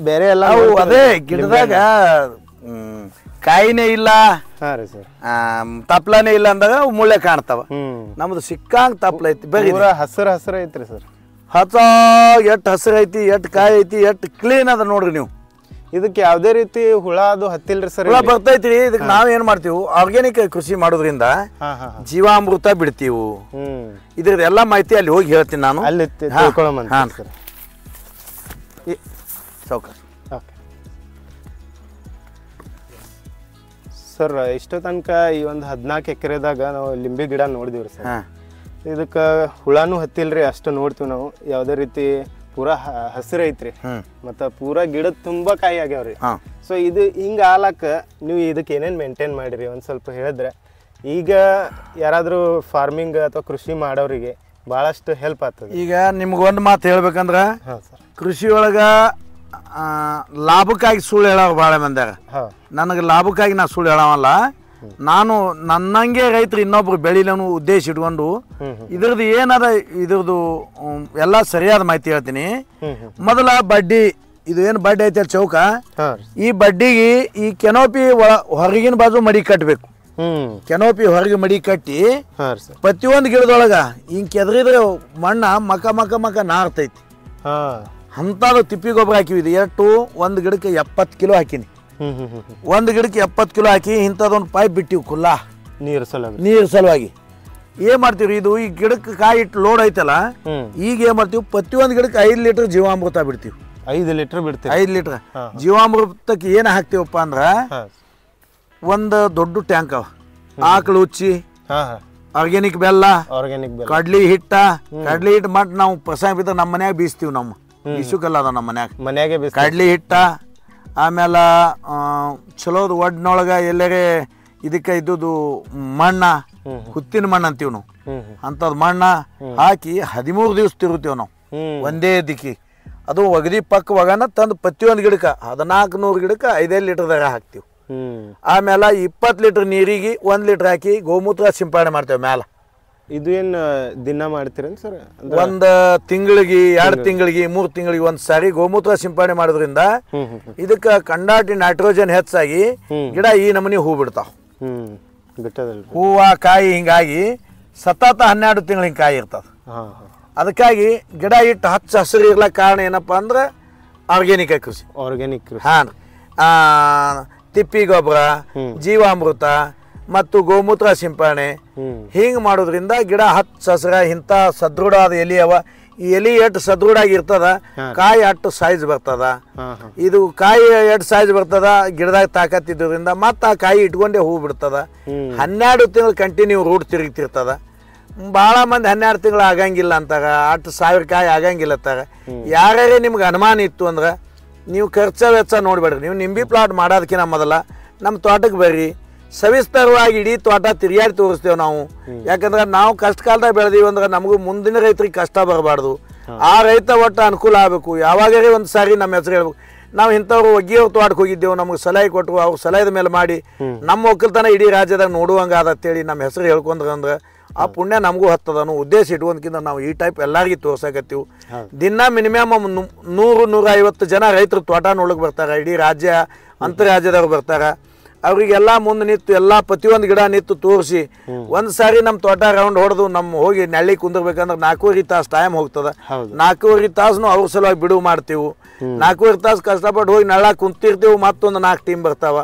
ಬೇರೆ ಎಲ್ಲ ಅದೇ ಗಿಡದಾಗ ಕಾಯಿನೇ ಇಲ್ಲ ಹಾಂ ರೀ ಸರ್ ತಪ್ಲನೇ ಇಲ್ಲ ಅಂದಾಗ ಮುಳ್ಳೆ ಕಾಣ್ತಾವ ನಮ್ದು ಸಿಕ್ಕಂಗೆ ತಪ್ಲ ಐತಿ ಬರೀ ಹಸಿರು ಹಸಿರು ಐತ್ರಿ ಸರ್ ಎಷ್ಟು ಹಸಿರು ಐತಿ ಎಷ್ಟು ಕಾಯಿ ಐತಿ ಎಷ್ಟು ಕ್ಲೀನ್ ಅದ ನೋಡ್ರಿ ನೀವು ಇದಕ್ಕೆ ಯಾವುದೇ ರೀತಿ ಹುಳ ಅದು ಹತ್ತಿಲ್ರಿ ಸರ್ ಹುಳ ಬರ್ತೈತ್ರಿ ಇದಕ್ಕೆ ನಾವ್ ಏನ್ ಮಾಡ್ತೀವಿ ಆರ್ಗ್ಯಾನಿಕ್ ಕೃಷಿ ಮಾಡೋದ್ರಿಂದ ಜೀವಾಮೃತ ಬಿಡ್ತೀವಿ ಇದ್ರದ್ದು ಎಲ್ಲ ಮಾಹಿತಿ ಅಲ್ಲಿ ಹೋಗಿ ಹೇಳ್ತೀನಿ ನಾನು ಅಲ್ಲಿ ಸೌಕರ್ಯ ಸರ್ ಇಷ್ಟೋ ತನಕ ಈ ಒಂದು 14 ಎಕರೆದಾಗ ನಾವು ಲಿಂಬೆ ಗಿಡ ನೋಡಿದಿವ್ರಿ ಸರ್ ಇದಕ್ಕೆ ಹುಳಾನು ಹತ್ತಿಲ್ರಿ ಅಷ್ಟು ನೋಡ್ತೀವಿ ನಾವು ಯಾವುದೇ ರೀತಿ ಪೂರಾ ಹಸಿರು ಐತ್ರಿ ಮತ್ತು ಪೂರಾ ಗಿಡದ ತುಂಬ ಕಾಯಿ ಆಗ್ಯಾವ್ರಿ ಸೊ ಇದು ಹಿಂಗೆ ಆಲಕ್ಕ ನೀವು ಇದಕ್ಕೆ ಏನೇನು ಮೇಂಟೈನ್ ಮಾಡಿರಿ ಒಂದು ಸ್ವಲ್ಪ ಹೇಳಿದ್ರೆ ಈಗ ಯಾರಾದರೂ ಫಾರ್ಮಿಂಗ್ ಅಥವಾ ಕೃಷಿ ಮಾಡೋರಿಗೆ ಭಾಳಷ್ಟು ಹೆಲ್ಪ್ ಆಗ್ತದೆ ಈಗ ನಿಮ್ಗೊಂದು ಮಾತು ಹೇಳ್ಬೇಕಂದ್ರೆ ಕೃಷಿ ಒಳಗೆ ಲಾಭಕ್ಕಾಗಿ ಸುಳ್ಳು ಹೇಳೋರು ಭಾಳ ಮಂದ್ಯಾಗ ನನಗೆ ಲಾಭಕ್ಕಾಗಿ ನಾ ಸುಳ್ಳು ಹೇಳವಲ್ಲ ನಾನು ನನ್ನಂಗೆ ರೈತರು ಇನ್ನೊಬ್ರು ಬೆಳಿಲನು ಉದ್ದೇಶ ಇಟ್ಕೊಂಡು ಇದ್ರದ್ದು ಏನದ ಇದ್ರದ್ದು ಎಲ್ಲ ಸರಿಯಾದ ಮಾಹಿತಿ ಹೇಳ್ತೀನಿ ಮೊದಲ ಬಡ್ಡಿ ಇದು ಏನು ಬಡ್ಡಿ ಐತೆ ಚೌಕ ಈ ಬಡ್ಡಿಗೆ ಈ ಕೆನೋಪಿ ಹೊರಗಿನ ಬಾಜು ಮಡಿ ಕಟ್ಟಬೇಕು ಕೆನೋಪಿ ಹೊರಗೆ ಮಡಿ ಕಟ್ಟಿ ಪ್ರತಿಯೊಂದು ಗಿಡದೊಳಗ ಹಿಂಗೆ ಕೆದರಿದ್ರೆ ಮಣ್ಣ ಮಕ ನಾರ್ತೈತಿ ಅಂಥದ್ದು ತಿಪ್ಪಿ ಗೊಬ್ಬರ ಹಾಕಿವಿ ಇದು ಎಷ್ಟು ಒಂದು ಗಿಡಕ್ಕೆ 70 ಕಿಲೋ ಹಾಕಿನಿ ಒಂದು ಗಿಡಕ್ಕೆ 70 ಕಿಲೋ ಹಾಕಿ ಇಂಥದ್ದೊಂದು ಪೈಪ್ ಬಿಟ್ಟಿವಿ ಕುಲ್ಲ ನೀರು ಸಲುವಾಗಿ ಏನ್ ಮಾಡ್ತೀವಿ ಇದು ಈ ಗಿಡಕ್ಕೆ ಕಾಯಿ ಇಟ್ಟು ಲೋಡ್ ಐತಲ್ಲ ಈಗ ಏನ್ ಮಾಡ್ತೀವಿ ಪ್ರತಿಯೊಂದು ಗಿಡಕ್ಕೆ 5 ಲೀಟರ್ ಜೀವಾಮೃತ ಬಿಡ್ತೀವಿ 5 ಲೀಟರ್ ಬಿಡ್ತೀವಿ 5 ಲೀಟರ್ ಜೀವಾಮೃತಕ್ಕೆ ಏನು ಹಾಕ್ತೀವಪ್ಪ ಅಂದ್ರ ಒಂದು ದೊಡ್ಡ ಟ್ಯಾಂಕ್ ಅವ ಆಕಳು ಉಚ್ಚಿ ಆರ್ಗ್ಯಾನಿಕ್ ಬೆಲ್ಲ ಕಡ್ಲಿ ಹಿಟ್ಟು ಮಟ್ ನಾವು ಪ್ರಸಂಗ ಬಿದ್ದ ನಮ್ಮ ಮನ್ಯಾಗ ಬೀಸ್ತೀವಿ ನಮ್ಮ ಬಿಸುಕಲ್ಲ ಅದ ನಮ್ಮ ಮನ್ಯಾಗ ಕಡ್ಲಿ ಹಿಟ್ಟ ಆಮೇಲೆ ಚಲೋದು ಒಡ್ನೊಳಗೆ ಎಲ್ಲರೇ ಇದಕ್ಕೆ ಇದ್ದುದು ಮಣ್ಣ ಹುತ್ತಿನ ಮಣ್ಣು ಅಂತೀವಿ ನಾವು ಅಂಥದ್ದು ಮಣ್ಣ ಹಾಕಿ 13 ದಿವಸ ತಿರುತ್ತೀವಿ ನಾವು ಒಂದೇ ದಿಕ್ಕಿ ಅದು ಒಗದಿ ಪಕ್ಕ ಒಗನ ತಂದು ಪ್ರತಿಯೊಂದು ಗಿಡಕ್ಕೆ 1400 ಗಿಡಕ್ಕೆ 5 ಲೀಟರ್ದಾಗ ಹಾಕ್ತೀವಿ ಆಮೇಲೆ 20 ಲೀಟರ್ ನೀರಿಗೆ 1 ಲೀಟರ್ ಹಾಕಿ ಗೋಮೂತ್ರ ಸಿಂಪಡಣೆ ಮಾಡ್ತೇವೆ ಮ್ಯಾಲ ಇದು ಏನು ದಿನ ಮಾಡ್ತೀರೇನು ಸರ್? ಒಂದು ತಿಂಗಳಿಗೆ 2 ತಿಂಗಳಿಗೆ 3 ತಿಂಗಳಿಗೆ ಒಂದು ಸಾರಿ ಗೋಮೂತ್ರ ಸಿಂಪಡಣೆ ಮಾಡೋದ್ರಿಂದ ಇದಕ್ಕೆ ಕಂಡಾಟಿ ನೈಟ್ರೋಜನ್ ಹೆಚ್ಚಾಗಿ ಗಿಡ ಈ ನಮೂನಿ ಹೂ ಬಿಡ್ತಾವ. ಹೂವ ಕಾಯಿ ಹಿಂಗಾಗಿ ಸತತ 12 ತಿಂಗಳ ಹಿಂಗೆ ಕಾಯಿ ಇರ್ತದ. ಅದಕ್ಕಾಗಿ ಗಿಡ ಇಟ್ಟು ಹಚ್ಚ ಹಸಿರು ಇರ್ಲಕ್ಕ ಕಾರಣ ಏನಪ್ಪಾ ಅಂದ್ರೆ ಆರ್ಗ್ಯಾನಿಕ್ ಕೃಷಿ. ಹಾಂ, ತಿಪ್ಪಿ ಗೊಬ್ಬರ, ಜೀವಾಮೃತ ಮತ್ತು ಗೋಮೂತ್ರ ಸಿಂಪರಣೆ ಹಿಂಗೆ ಮಾಡೋದ್ರಿಂದ ಗಿಡ ಹಚ್ಚ ಹಸಿರ ಇಂಥ ಸದೃಢವಾದ ಎಲೆ ಅವ. ಈ ಎಲೆ ಎಷ್ಟು ಸದೃಢ ಆಗಿರ್ತದ, ಕಾಯಿ ಅಷ್ಟು ಸೈಜ್ ಬರ್ತದ. ಇದು ಕಾಯಿ ಎಷ್ಟು ಸೈಜ್ ಬರ್ತದ, ಗಿಡದಾಗ ತಾಕತ್ತಿದ್ದರಿಂದ ಮತ್ತೆ ಆ ಕಾಯಿ ಇಟ್ಕೊಂಡೇ ಹೂ ಬಿಡ್ತದ. 12 ತಿಂಗಳು ಕಂಟಿನ್ಯೂ ರೂಟ್ ತಿರುಗ್ತಿರ್ತದ. ಭಾಳ ಮಂದಿ 12 ತಿಂಗಳು ಆಗಂಗಿಲ್ಲ ಅಂತಾರ, 10,000 ಕಾಯಿ ಆಗಂಗಿಲ್ಲ ಅಂತಾರ. ಯಾರ್ಯಾರೇ ನಿಮ್ಗೆ ಅನುಮಾನ ಇತ್ತು ಅಂದ್ರೆ ನೀವು ಖರ್ಚ ವೆಚ್ಚ ನೋಡ್ಬೇಡ್ರಿ. ನೀವು ನಿಂಬೆ ಪ್ಲಾಟ್ ಮಾಡೋದಕ್ಕಿಂತ ಮೊದಲ ನಮ್ಮ ತೋಟಕ್ಕೆ ಬರ್ರಿ, ಸವಿಸ್ತರವಾಗಿ ಇಡೀ ತೋಟ ತಿರುಗಾಡಿ ತೋರಿಸ್ತೇವೆ ನಾವು. ಯಾಕಂದ್ರೆ ನಾವು ಕಷ್ಟ ಕಾಲದಾಗ ಬೆಳೆದೀವಿ ಅಂದ್ರೆ ನಮಗೂ ಮುಂದಿನ ರೈತರಿಗೆ ಕಷ್ಟ ಬರಬಾರ್ದು. ಆ ರೈತ ಒಟ್ಟು ಅನುಕೂಲ ಆಗಬೇಕು. ಯಾವಾಗಲೇ ಒಂದು ಸಾರಿ ನಮ್ಮ ಹೆಸರು ಹೇಳ್ಬೇಕು. ನಾವು ಇಂಥವ್ರು ಒಗ್ಗಿಯವ್ರ ತೋಟಕ್ಕೆ ಹೋಗಿದ್ದೆವು, ನಮ್ಗೆ ಸಲಹೆ ಕೊಟ್ಟರು, ಅವ್ರು ಸಲಹೆದ ಮೇಲೆ ಮಾಡಿ ನಮ್ಮ ಒಕ್ಕಲ್ತನ ಇಡೀ ರಾಜ್ಯದಾಗ ನೋಡುವಂಗೆ ಆದತ್ತೇಳಿ ನಮ್ಮ ಹೆಸರು ಹೇಳ್ಕೊಂಡ್ರೆ ಆ ಪುಣ್ಯ ನಮಗೂ ಹತ್ತದನು ಉದ್ದೇಶ ಇಟ್ಕೊಂಡ್ಕಿಂತ ನಾವು ಈ ಟೈಪ್ ಎಲ್ಲರಿಗೂ ತೋರ್ಸಕತ್ತೀವಿ. ದಿನ ಮಿನಿಮಮ್ 100-150 ಜನ ರೈತರು ತೋಟ ನೋಡಕ್ಕೆ ಬರ್ತಾರೆ. ಇಡೀ ರಾಜ್ಯ ಅಂತರ್ರಾಜ್ಯದವ್ರು ಬರ್ತಾರೆ. ಅವ್ರಿಗೆಲ್ಲ ಮುಂದೆ ನಿಂತು ಎಲ್ಲ ಪ್ರತಿಯೊಂದು ಗಿಡ ನಿಂತು ತೋರಿಸಿ ಒಂದು ಸಾರಿ ನಮ್ಮ ತೋಟ ರೌಂಡ್ ಹೊಡೆದು ನಮ್ಮ ಹೋಗಿ ನೆಳ್ಳಿ ಕುಂದಿರ್ಬೇಕಂದ್ರೆ 4.5 ತಾಸು ಟೈಮ್ ಹೋಗ್ತದ. 4.5 ತಾಸು ಅವ್ರ ಸಲುವಾಗಿ ಬಿಡುವು ಮಾಡ್ತೀವಿ. 4.5 ತಾಸು ಕಷ್ಟಪಟ್ಟು ಹೋಗಿ ನೆಳ್ಳ ಕುಂತಿರ್ತೀವಿ. ಮತ್ತೊಂದು 4 ಟೀಮ್ ಬರ್ತಾವ.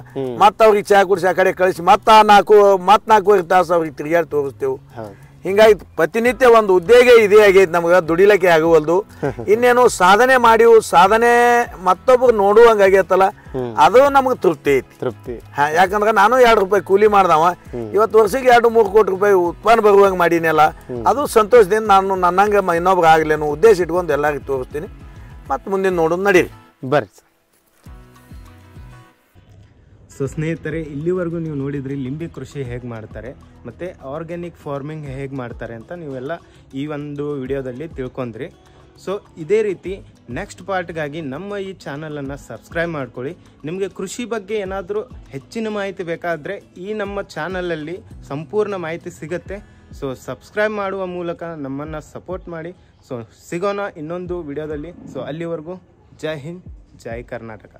ಮತ್ತೆ ಅವ್ರಿಗೆ ಚಹಾ ಕುಡಿಸಿ ಆ ಕಡೆ ಕಳಿಸಿ ಮತ್ತೆ 4.5 ತಾಸು ಅವ್ರಿಗೆ ತಿರುಗಾಡಿ ತೋರಿಸ್ತೇವೆ. ಹಿಂಗಾಗಿ ಪ್ರತಿನಿತ್ಯ ಒಂದು ಉದ್ಯೋಗ ಇದೇ ಆಗೈತಿ ನಮ್ಗೆ, ದುಡಿಲಿಕ್ಕೆ ಆಗುವಲ್ದು. ಇನ್ನೇನು ಸಾಧನೆ ಮಾಡಿವು, ಸಾಧನೆ ಮತ್ತೊಬ್ರು ನೋಡುವಂಗೆ ಆಗೈತಲ್ಲ, ಅದು ನಮ್ಗೆ ತೃಪ್ತಿ ಐತಿ. ಯಾಕಂದ್ರೆ ನಾನು 2 ರೂಪಾಯಿ ಕೂಲಿ ಮಾಡ್ದವ, ಇವತ್ತು ವರ್ಷಕ್ಕೆ 2-3 ಕೋಟಿ ರೂಪಾಯಿ ಉತ್ಪನ್ನ ಬರುವಂಗೆ ಮಾಡೀನಲ್ಲ, ಅದು ಸಂತೋಷದಿಂದ ನಾನು ನನ್ನಂಗೆ ಇನ್ನೊಬ್ರು ಆಗ್ಲೇನು ಉದ್ದೇಶ ಇಟ್ಕೊಂಡು ಎಲ್ಲರಿಗೂ ತೋರಿಸ್ತೀನಿ. ಮತ್ತು ಮುಂದಿನ ನೋಡೋದು ನಡೀರಿ ಬರ್ರಿ. ಸೊ ಸ್ನೇಹಿತರೆ, ಇಲ್ಲಿವರೆಗೂ ನೀವು ನೋಡಿದ್ರಿ ಲಿಂಬೆ ಕೃಷಿ ಹೇಗೆ ಮಾಡ್ತಾರೆ ಮತ್ತು ಆರ್ಗ್ಯಾನಿಕ್ ಫಾರ್ಮಿಂಗ್ ಹೇಗೆ ಮಾಡ್ತಾರೆ ಅಂತ ನೀವೆಲ್ಲ ಈ ಒಂದು ವಿಡಿಯೋದಲ್ಲಿ ತಿಳ್ಕೊಂಡ್ರಿ. ಸೊ ಇದೇ ರೀತಿ ನೆಕ್ಸ್ಟ್ ಪಾರ್ಟ್ಗಾಗಿ ನಮ್ಮ ಈ ಚಾನಲನ್ನು ಸಬ್ಸ್ಕ್ರೈಬ್ ಮಾಡ್ಕೊಳ್ಳಿ. ನಿಮಗೆ ಕೃಷಿ ಬಗ್ಗೆ ಏನಾದರೂ ಹೆಚ್ಚಿನ ಮಾಹಿತಿ ಬೇಕಾದರೆ ಈ ನಮ್ಮ ಚಾನಲಲ್ಲಿ ಸಂಪೂರ್ಣ ಮಾಹಿತಿ ಸಿಗುತ್ತೆ. ಸೊ ಸಬ್ಸ್ಕ್ರೈಬ್ ಮಾಡುವ ಮೂಲಕ ನಮ್ಮನ್ನು ಸಪೋರ್ಟ್ ಮಾಡಿ. ಸೊ ಸಿಗೋಣ ಇನ್ನೊಂದು ವಿಡಿಯೋದಲ್ಲಿ. ಸೊ ಅಲ್ಲಿವರೆಗೂ ಜೈ ಹಿಂದ್, ಜೈ ಕರ್ನಾಟಕ.